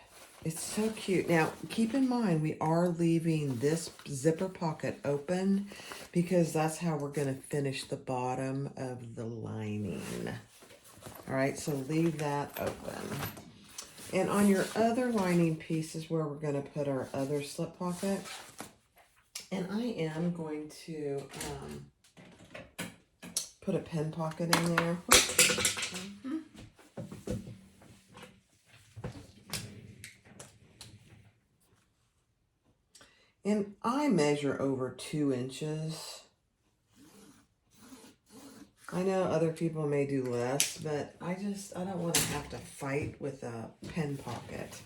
It's so cute. Now, keep in mind, we are leaving this zipper pocket open because that's how we're going to finish the bottom of the lining. All right, so leave that open. And on your other lining piece is where we're going to put our other slip pocket. And I am going to put a pen pocket in there. And I measure over 2 inches. I know other people may do less, but I don't want to have to fight with a pen pocket.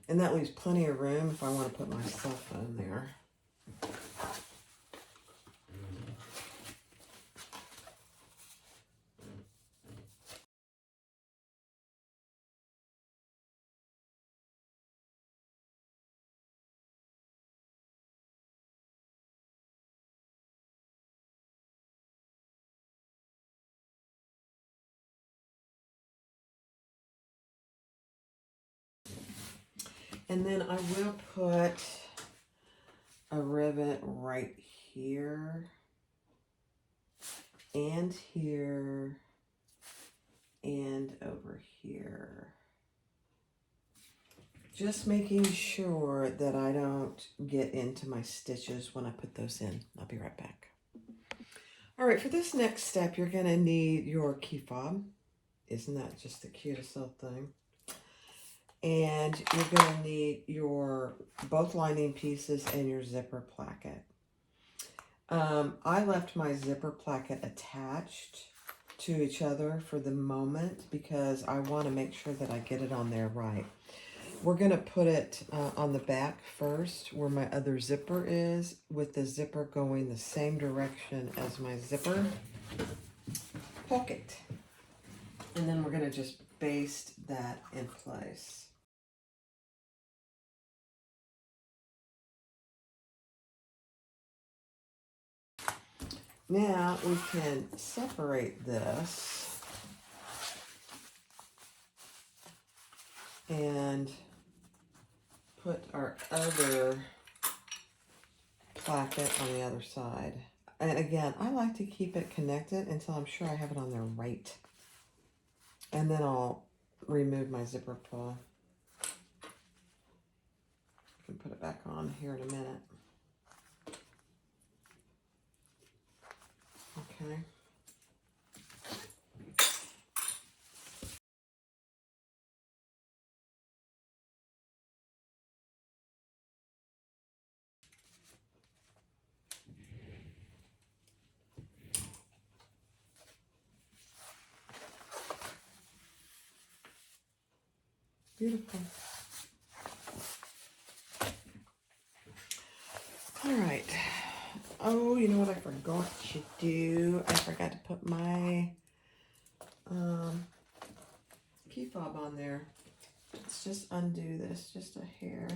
And that leaves plenty of room if I want to put my cell phone there. And then I will put a rivet right here and here and over here. Just making sure that I don't get into my stitches when I put those in. I'll be right back. All right, for this next step, you're gonna need your key fob. Isn't that just the cutest little thing? And you're gonna need your both lining pieces and your zipper placket. I left my zipper placket attached to each other for the moment because I want to make sure that I get it on there right. We're going to put it on the back first where my other zipper is, with the zipper going the same direction as my zipper pocket. And then we're going to just baste that in place. Now we can separate this and put our other placket on the other side. And again, I like to keep it connected until I'm sure I have it on there right. And then I'll remove my zipper pull. I can put it back on here in a minute. Okay. Beautiful. All right. Oh, you know what I forgot to do? I forgot to put my key fob on there. Let's just undo this just a hair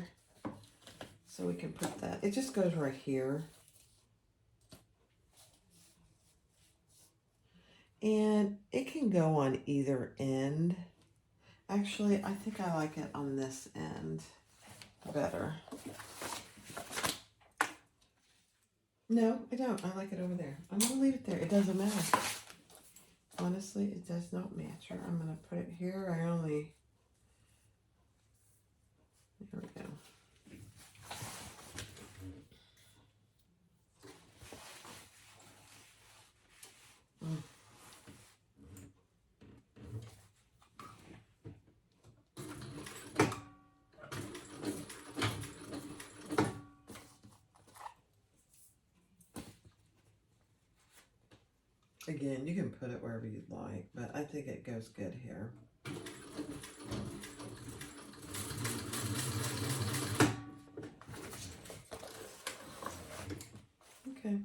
so we can put that. It just goes right here. And it can go on either end. Actually, I think I like it on this end better. No, I don't. I like it over there. I'm going to leave it there. It doesn't matter. Honestly, it does not matter. I'm going to put it here. There we go. Again, you can put it wherever you'd like, but I think it goes good here. Okay.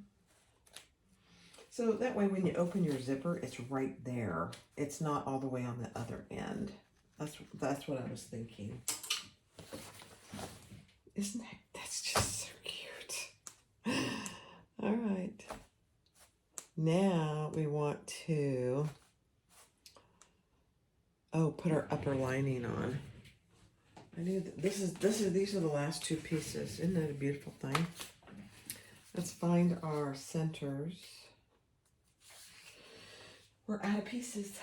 So that way when you open your zipper, it's right there. It's not all the way on the other end. That's what I was thinking. Isn't that's just so cute. All right. Now we want to, put our upper lining on. I knew that these are the last two pieces. Isn't that a beautiful thing? Let's find our centers. We're out of pieces.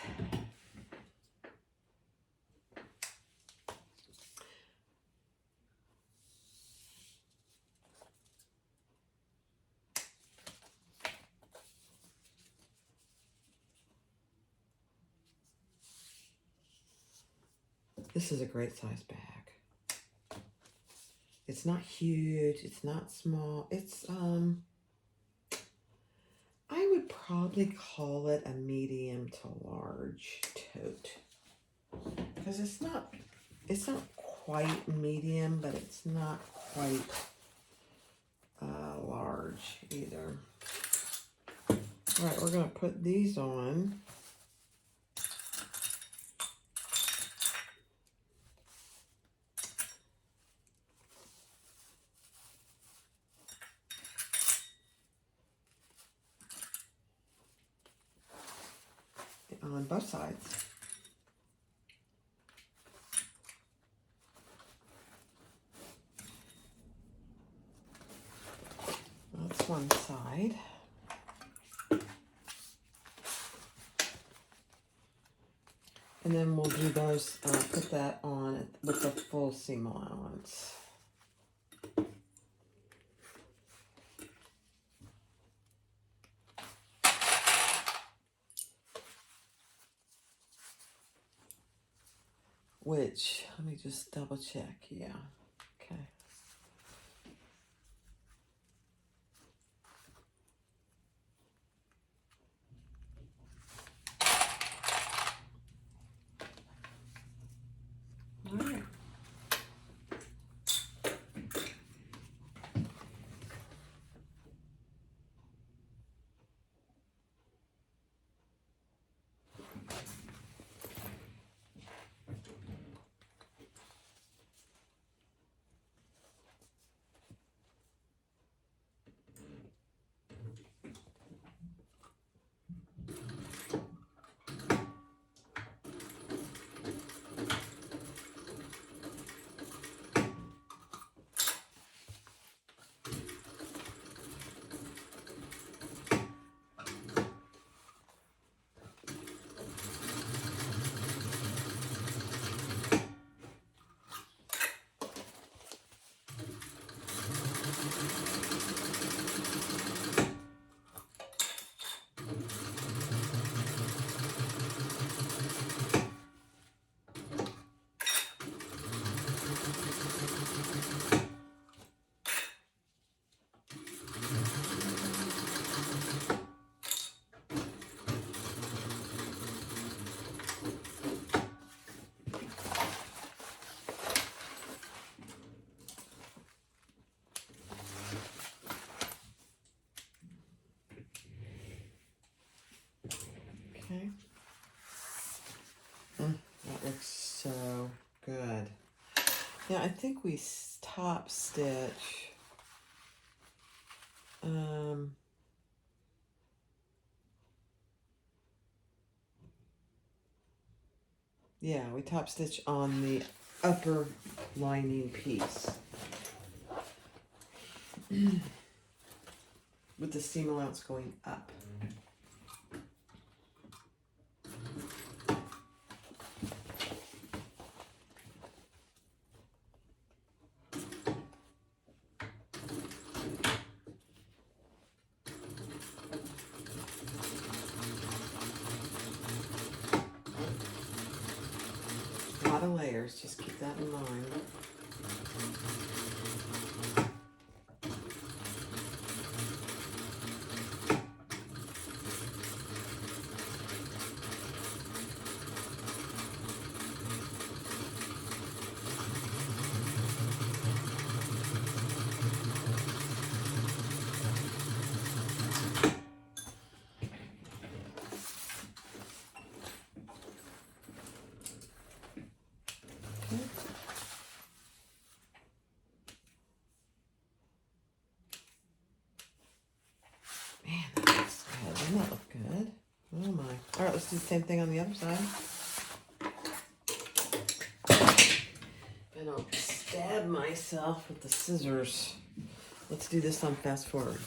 This is a great size bag. It's not huge. It's not small. It's, I would probably call it a medium to large tote. Because it's not quite medium, but it's not quite large either. All right, we're going to put these on. On both sides. That's one side. And then we'll do those, put that on with the full seam allowance. Which, let me just double check. Yeah, okay. Okay. That looks so good. Now I think we top stitch. Yeah, we top stitch on the upper lining piece with the seam allowance going up. A lot of layers, just keep that in mind. Man, that looks good. Doesn't that look good? Oh my. All right, let's do the same thing on the other side. I don't stab myself with the scissors. Let's do this on fast forward.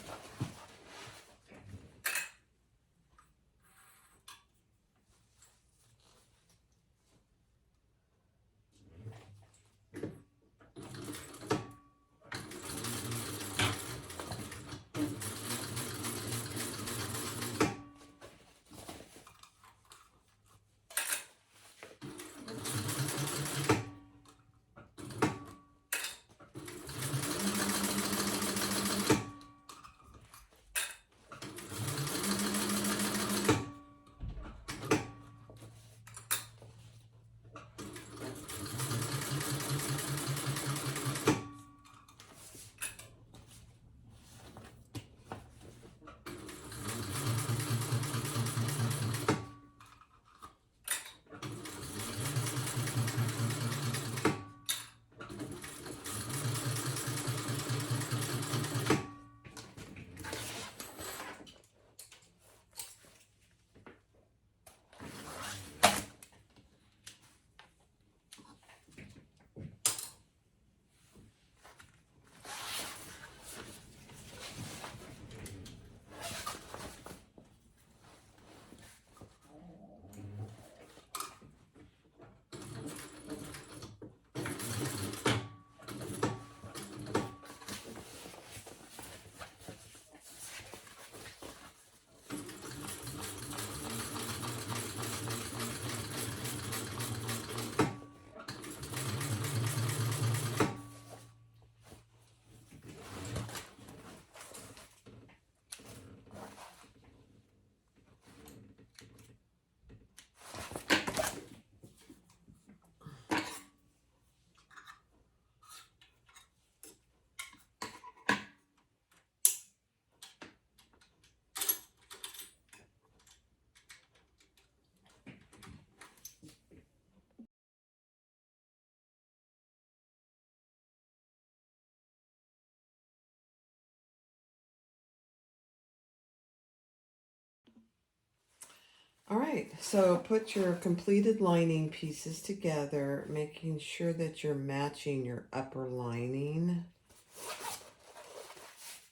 All right, so put your completed lining pieces together, making sure that you're matching your upper lining.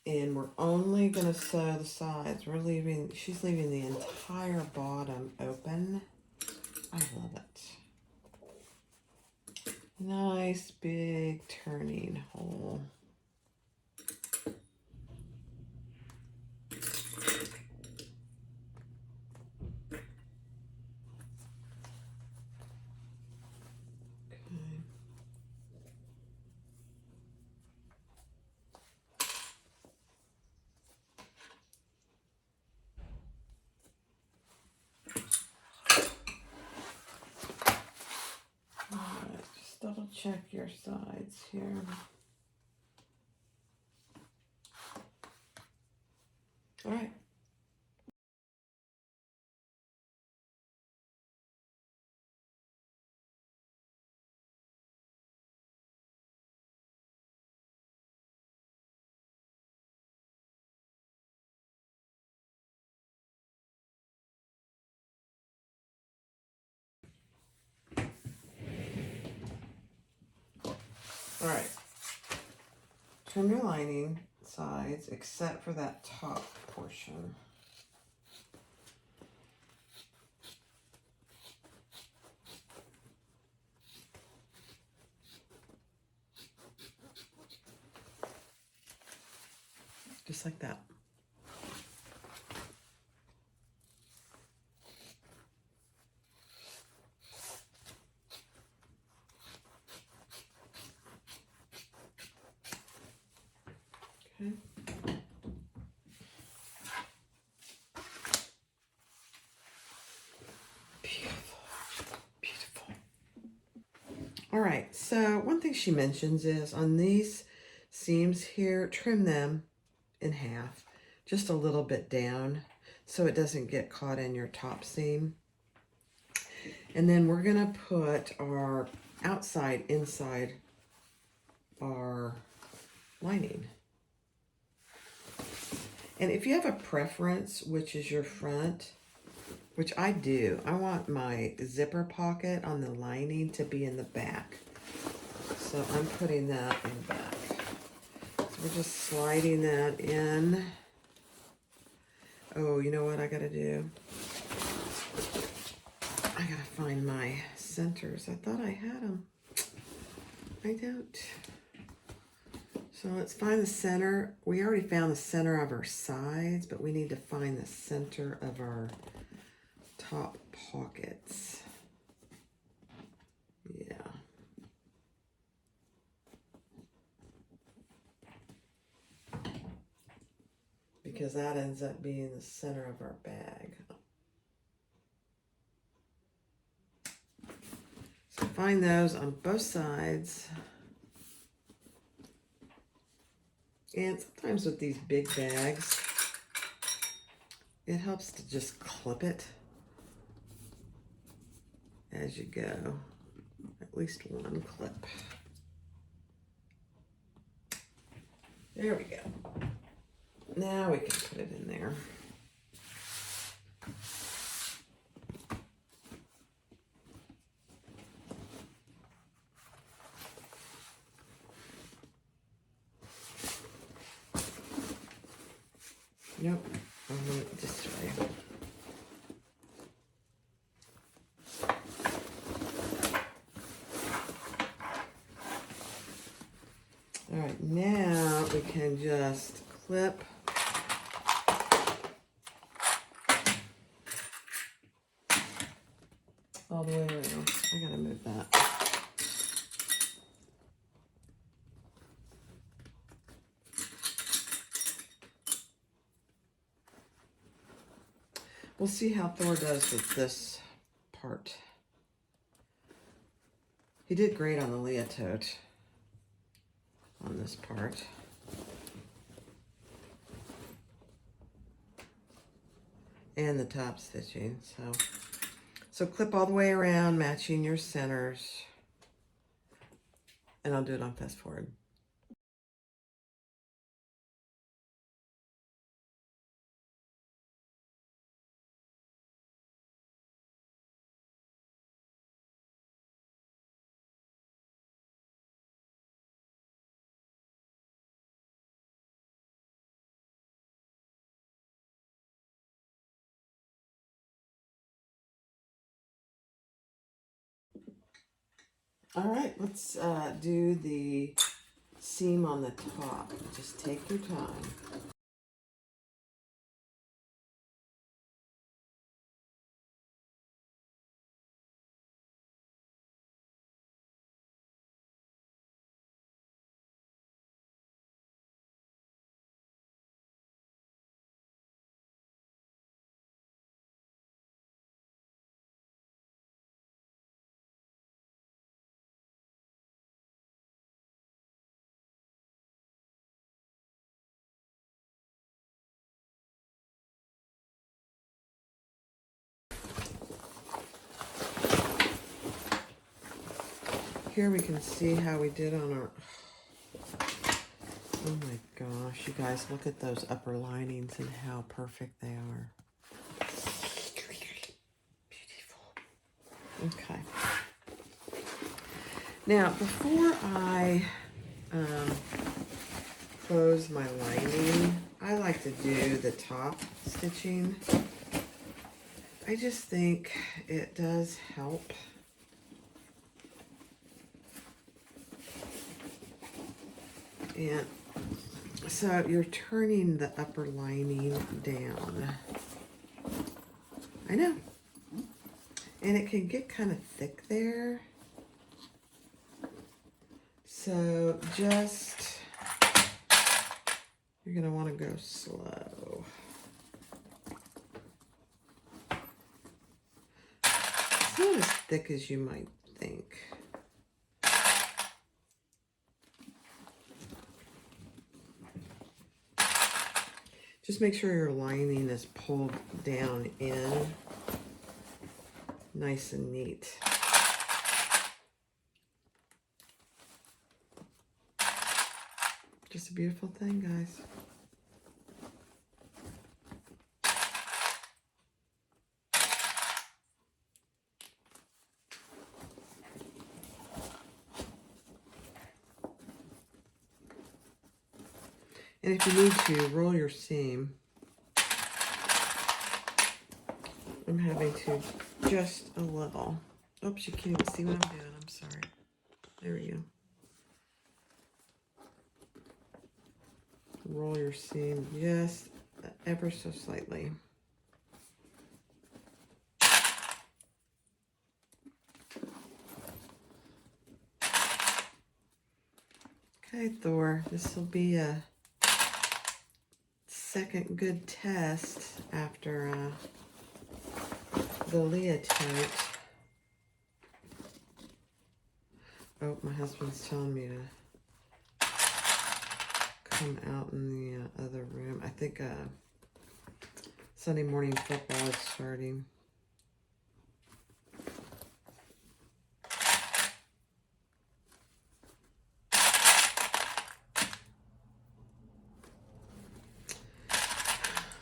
And we're only going to sew the sides. She's leaving the entire bottom open. I love it. Nice big turning hole. Alright, just double check your sides here. Alright. All right. Trim your lining sides except for that top portion. Just like that. Okay. Beautiful. Beautiful. All right, so one thing she mentions is on these seams here, trim them in half, just a little bit down so it doesn't get caught in your top seam. And then we're gonna put our outside inside our lining. And if you have a preference, which is your front, which I do, I want my zipper pocket on the lining to be in the back. So I'm putting that in the back. So we're just sliding that in. Oh, you know what I gotta do? I gotta find my centers. I thought I had them. I don't. So let's find the center. We already found the center of our sides, but we need to find the center of our top pockets. Yeah. Because that ends up being the center of our bag. So find those on both sides. And sometimes with these big bags, it helps to just clip it as you go. At least one clip. There we go. Now we can put it in there. Yep, I'll move it this way. All right, now we can just clip all the way around. I gotta move that. We'll see how Thor does with this part. He did great on the Leah tote on this part. And the top stitching, so clip all the way around, matching your centers. And I'll do it on fast forward. All right, let's do the seam on the top. Just take your time. Here we can see how we did on our, oh my gosh, you guys, look at those upper linings and how perfect they are. Beautiful. Okay. Now, before I close my lining. I like to do the top stitching. I just think it does help. And so you're turning the upper lining down. I know. And it can get kind of thick there. So just, you're gonna wanna go slow. It's not as thick as you might think. Just make sure your lining is pulled down in nice and neat. Just a beautiful thing, guys. And if you need to, roll your seam. I'm having to just a little. Oops, you can't even see what I'm doing. I'm sorry. There we go. Roll your seam just ever so slightly. Okay, Thor, this will be a second good test after the Leah tote. Oh, my husband's telling me to come out in the other room. I think Sunday morning football is starting.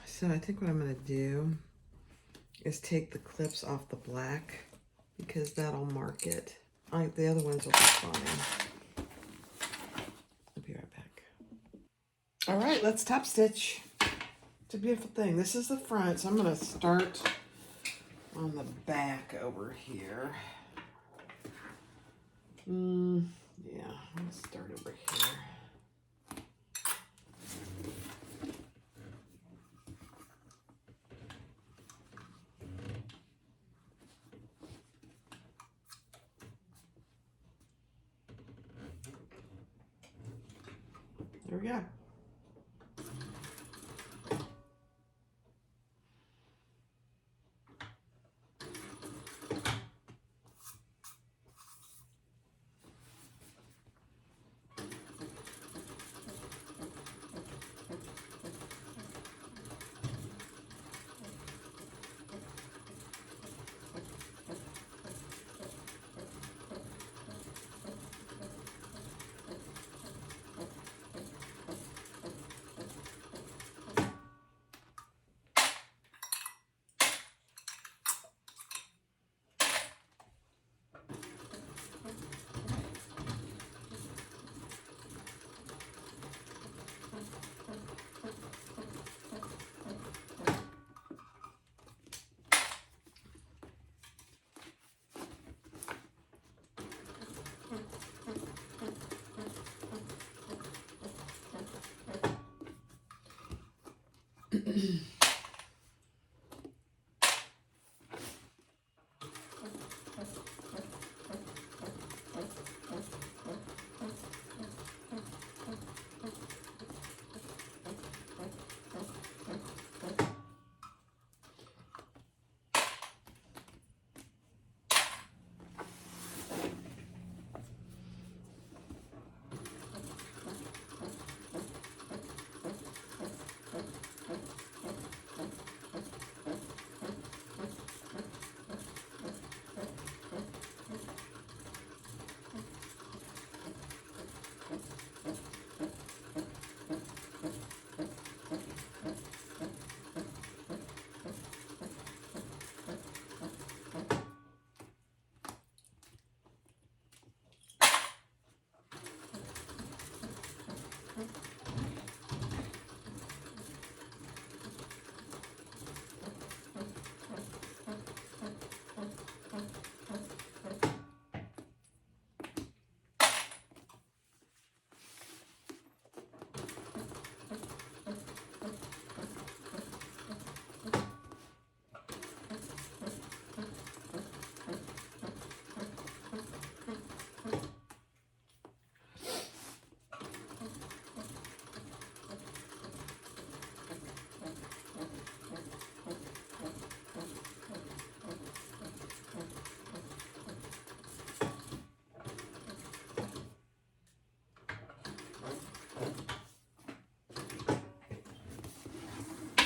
So I think what I'm going to do is take the clips off the black because that'll mark it. The other ones will be fine. I'll be right back. All right, let's top stitch. It's a beautiful thing. This is the front, so I'm going to start on the back over here. Yeah, I'm going to start over here. There we go.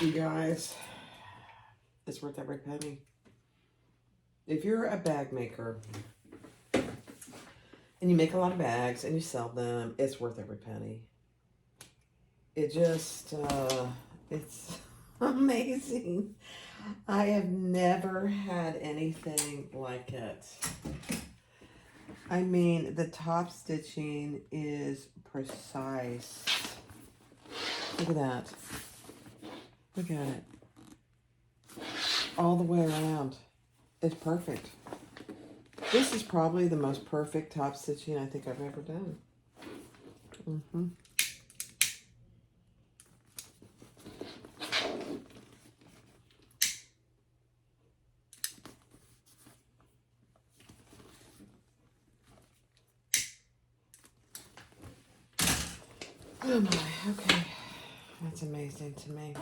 You guys, it's worth every penny. If you're a bag maker and you make a lot of bags and you sell them, it's worth every penny. It just, it's amazing. I have never had anything like it. I mean, the top stitching is precise. Look at that. Look at it. All the way around. It's perfect. This is probably the most perfect top stitching I think I've ever done. Oh my, okay. That's amazing to me.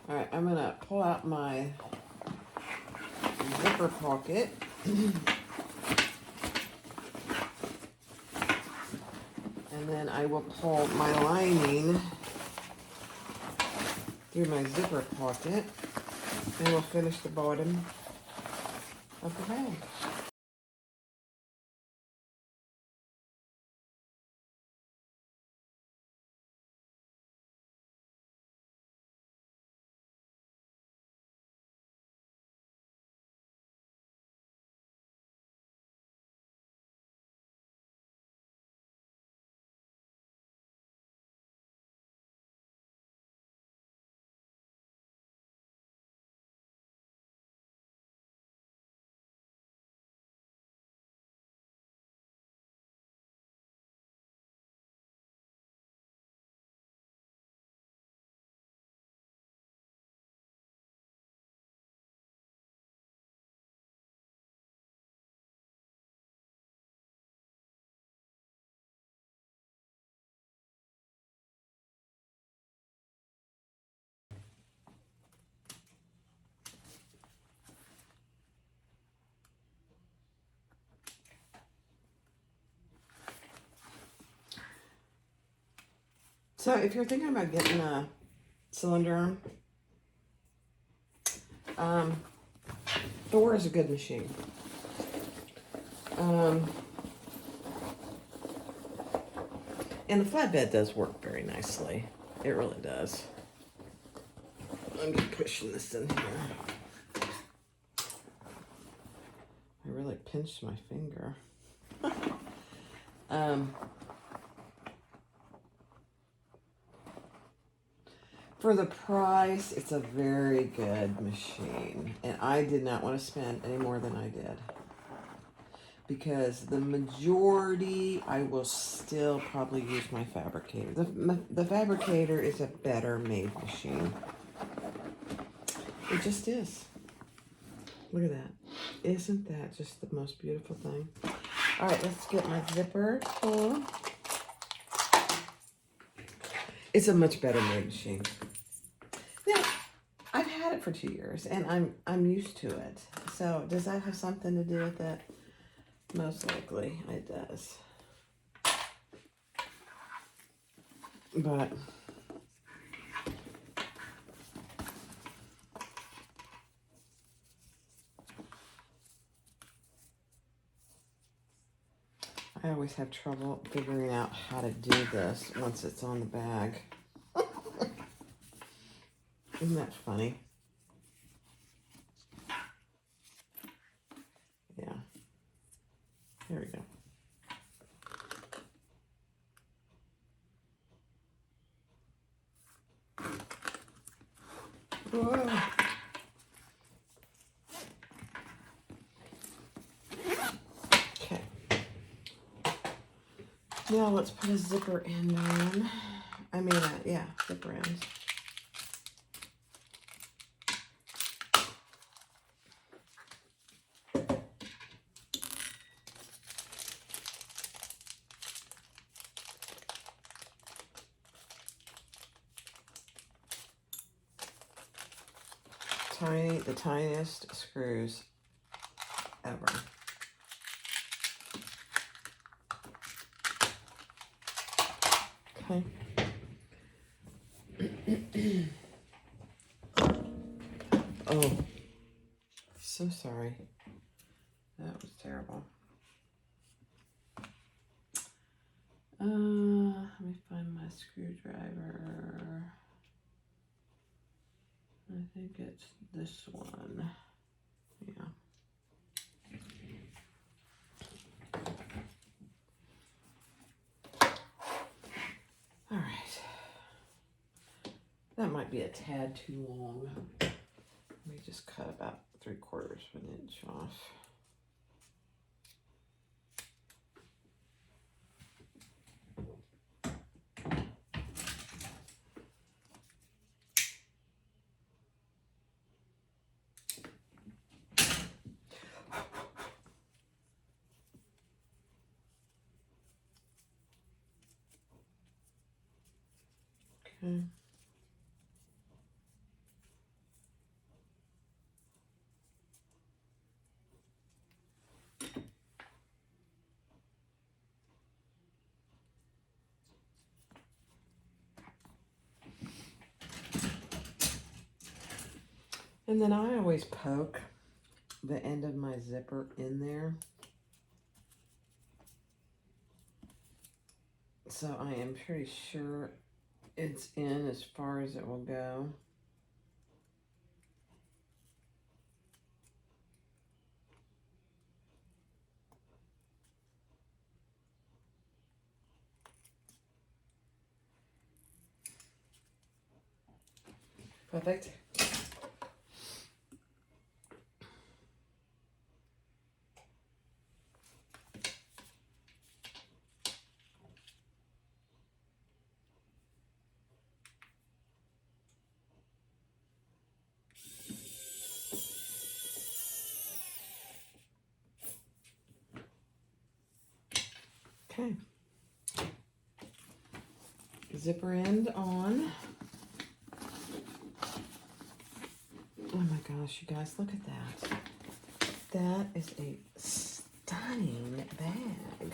All right, I'm gonna pull out my zipper pocket. And then I will pull my lining through my zipper pocket. And we'll finish the bottom of the bag. So if you're thinking about getting a cylinder, Thor is a good machine. And the flatbed does work very nicely. It really does. I'm just pushing this in here. I really pinched my finger. For the price, it's a very good machine. And I did not want to spend any more than I did. Because the majority, I will still probably use my fabricator. The fabricator is a better made machine. It just is. Look at that. Isn't that just the most beautiful thing? All right, let's get my zipper full. It's a much better made machine. Yeah, I've had it for 2 years, and I'm used to it. So does that have something to do with it? Most likely it does. But I always have trouble figuring out how to do this once it's on the bag. Isn't that funny? Yeah. There we go. Whoa. Okay. Now let's put a zipper end on. I mean, yeah, zipper ends. The tiniest screws ever. Okay. Oh, so sorry. That was terrible. Let me find my screwdriver. I think it's this one. Yeah. All right. That might be a tad too long. Let me just cut about 3/4 of an inch off. Okay. And then I always poke the end of my zipper in there. So I am pretty sure it's in as far as it will go. Perfect. Okay. Zipper end on. Oh my gosh, you guys, look at that. That is a stunning bag.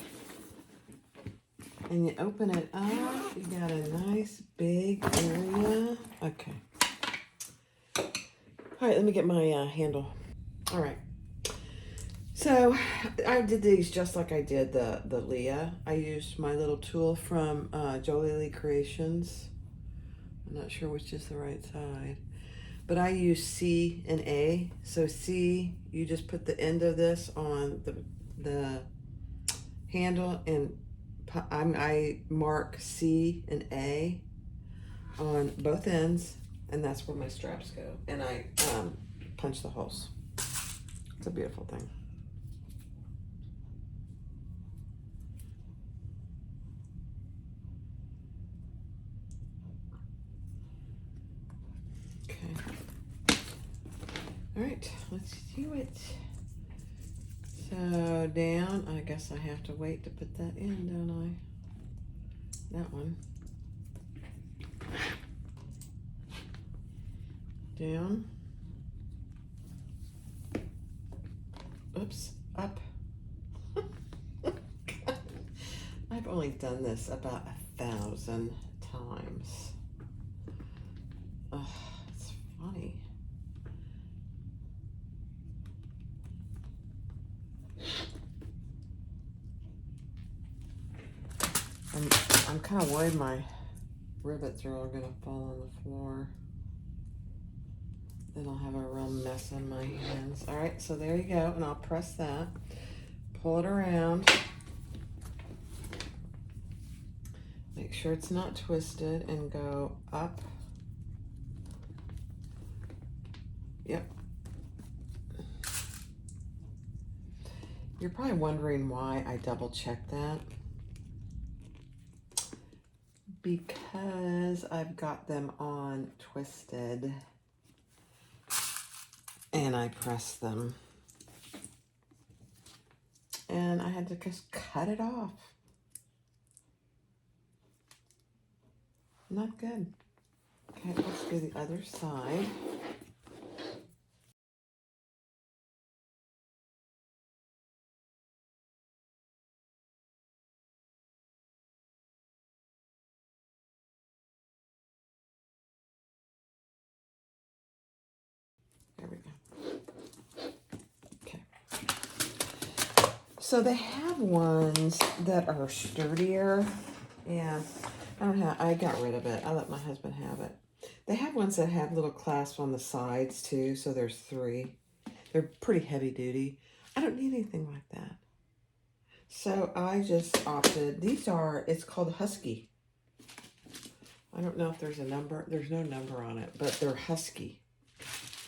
And you open it up, you got a nice big area. Okay. All right, let me get my handle. All right. So I did these just like I did the Leah. I used my little tool from Jolie Creations. I'm not sure which is the right side. But I use C and A. So C, you just put the end of this on the handle, and I mark C and A on both ends, and that's where my straps go. And I punch the holes. It's a beautiful thing. Okay. All right, let's do it. So down, I guess I have to wait to put that in, don't I? That one. Down. Oops, up. I've only done this about 1,000 times. Oh, it's funny. I'm kind of worried my rivets are all gonna fall on the floor. Then I'll have a real mess on my hands. All right, so there you go, and I'll press that. Pull it around. Make sure it's not twisted, and go up. Yep. You're probably wondering why I double check that. Because I've got them on twisted and I pressed them. And I had to just cut it off. Not good. Okay, let's do the other side. There So they have ones that are sturdier. Yeah, I got rid of it. I let my husband have it. They have ones that have little clasps on the sides too, so there's 3. They're pretty heavy duty. I don't need anything like that. So I just opted, it's called Husky. I don't know if there's a number. There's no number on it, but they're Husky.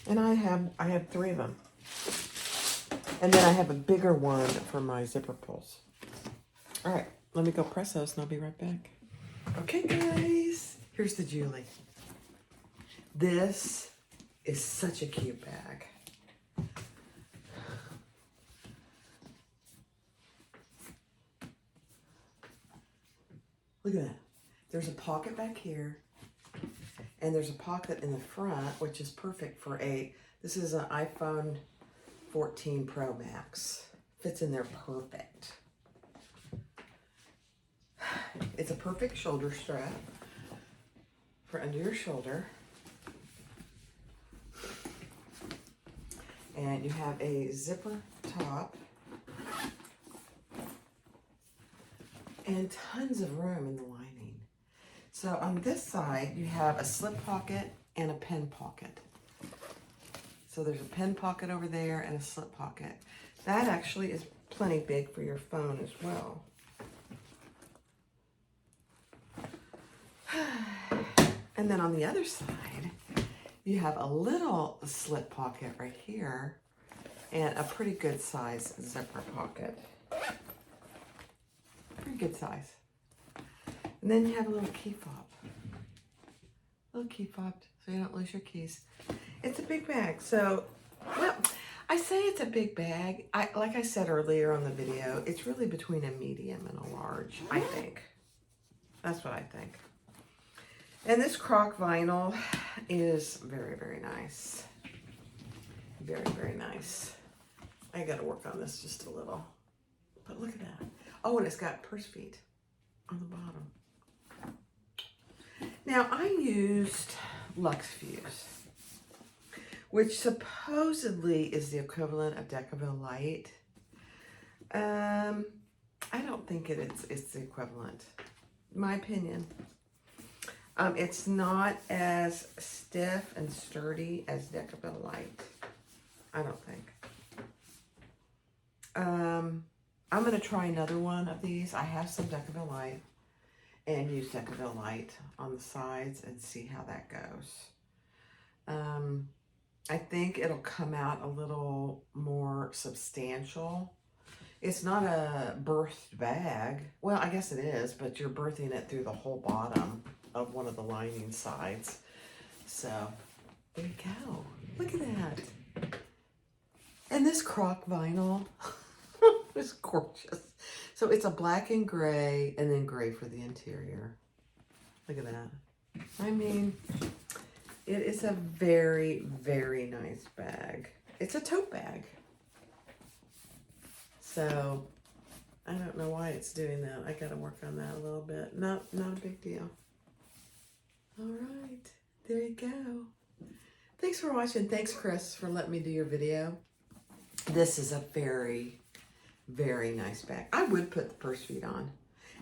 And I have 3 of them. And then I have a bigger one for my zipper pulls. All right, let me go press those and I'll be right back. Okay, guys, here's the Julie. This is such a cute bag. Look at that. There's a pocket back here, and there's a pocket in the front, which is perfect for this is an iPhone 14 Pro Max. Fits in there perfect. It's a perfect shoulder strap for under your shoulder. And you have a zipper top and tons of room in the lining. So on this side, you have a slip pocket and a pen pocket. So there's a pen pocket over there and a slip pocket. That actually is plenty big for your phone as well. And then on the other side, you have a little slip pocket right here and a pretty good size zipper pocket. Pretty good size. And then you have a little key fob. Little key fob so you don't lose your keys. It's a big bag. So, well, I say it's a big bag. Like I said earlier on the video, it's really between a medium and a large, I think. That's what I think. And this croc vinyl is very, very nice. Very, very nice. I got to work on this just a little. But look at that. Oh, and it's got purse feet on the bottom. Now, I used Lux Fuse, which supposedly is the equivalent of Decaville Light. I don't think it's the equivalent. My opinion. It's not as stiff and sturdy as Decaville Light. I don't think. I'm going to try another one of these. I have some Decaville Light and use Decaville Light on the sides and see how that goes. I think it'll come out a little more substantial. It's not a birthed bag. Well, I guess it is, but you're birthing it through the whole bottom of one of the lining sides. So there you go. Look at that. And this croc vinyl is gorgeous. So it's a black and gray and then gray for the interior. Look at that. I mean, it is a very, very nice bag. It's a tote bag. So I don't know why it's doing that. I got to work on that a little bit. Not a big deal. All right, there you go. Thanks for watching. Thanks, Chris, for letting me do your video. This is a very, very nice bag. I would put the purse feet on,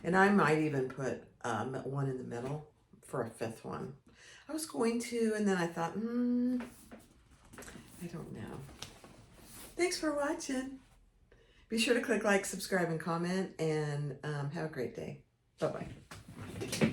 and I might even put one in the middle for a 5th one. I was going to, and then I thought, I don't know. Thanks for watching. Be sure to click like, subscribe, and comment, and have a great day. Bye-bye.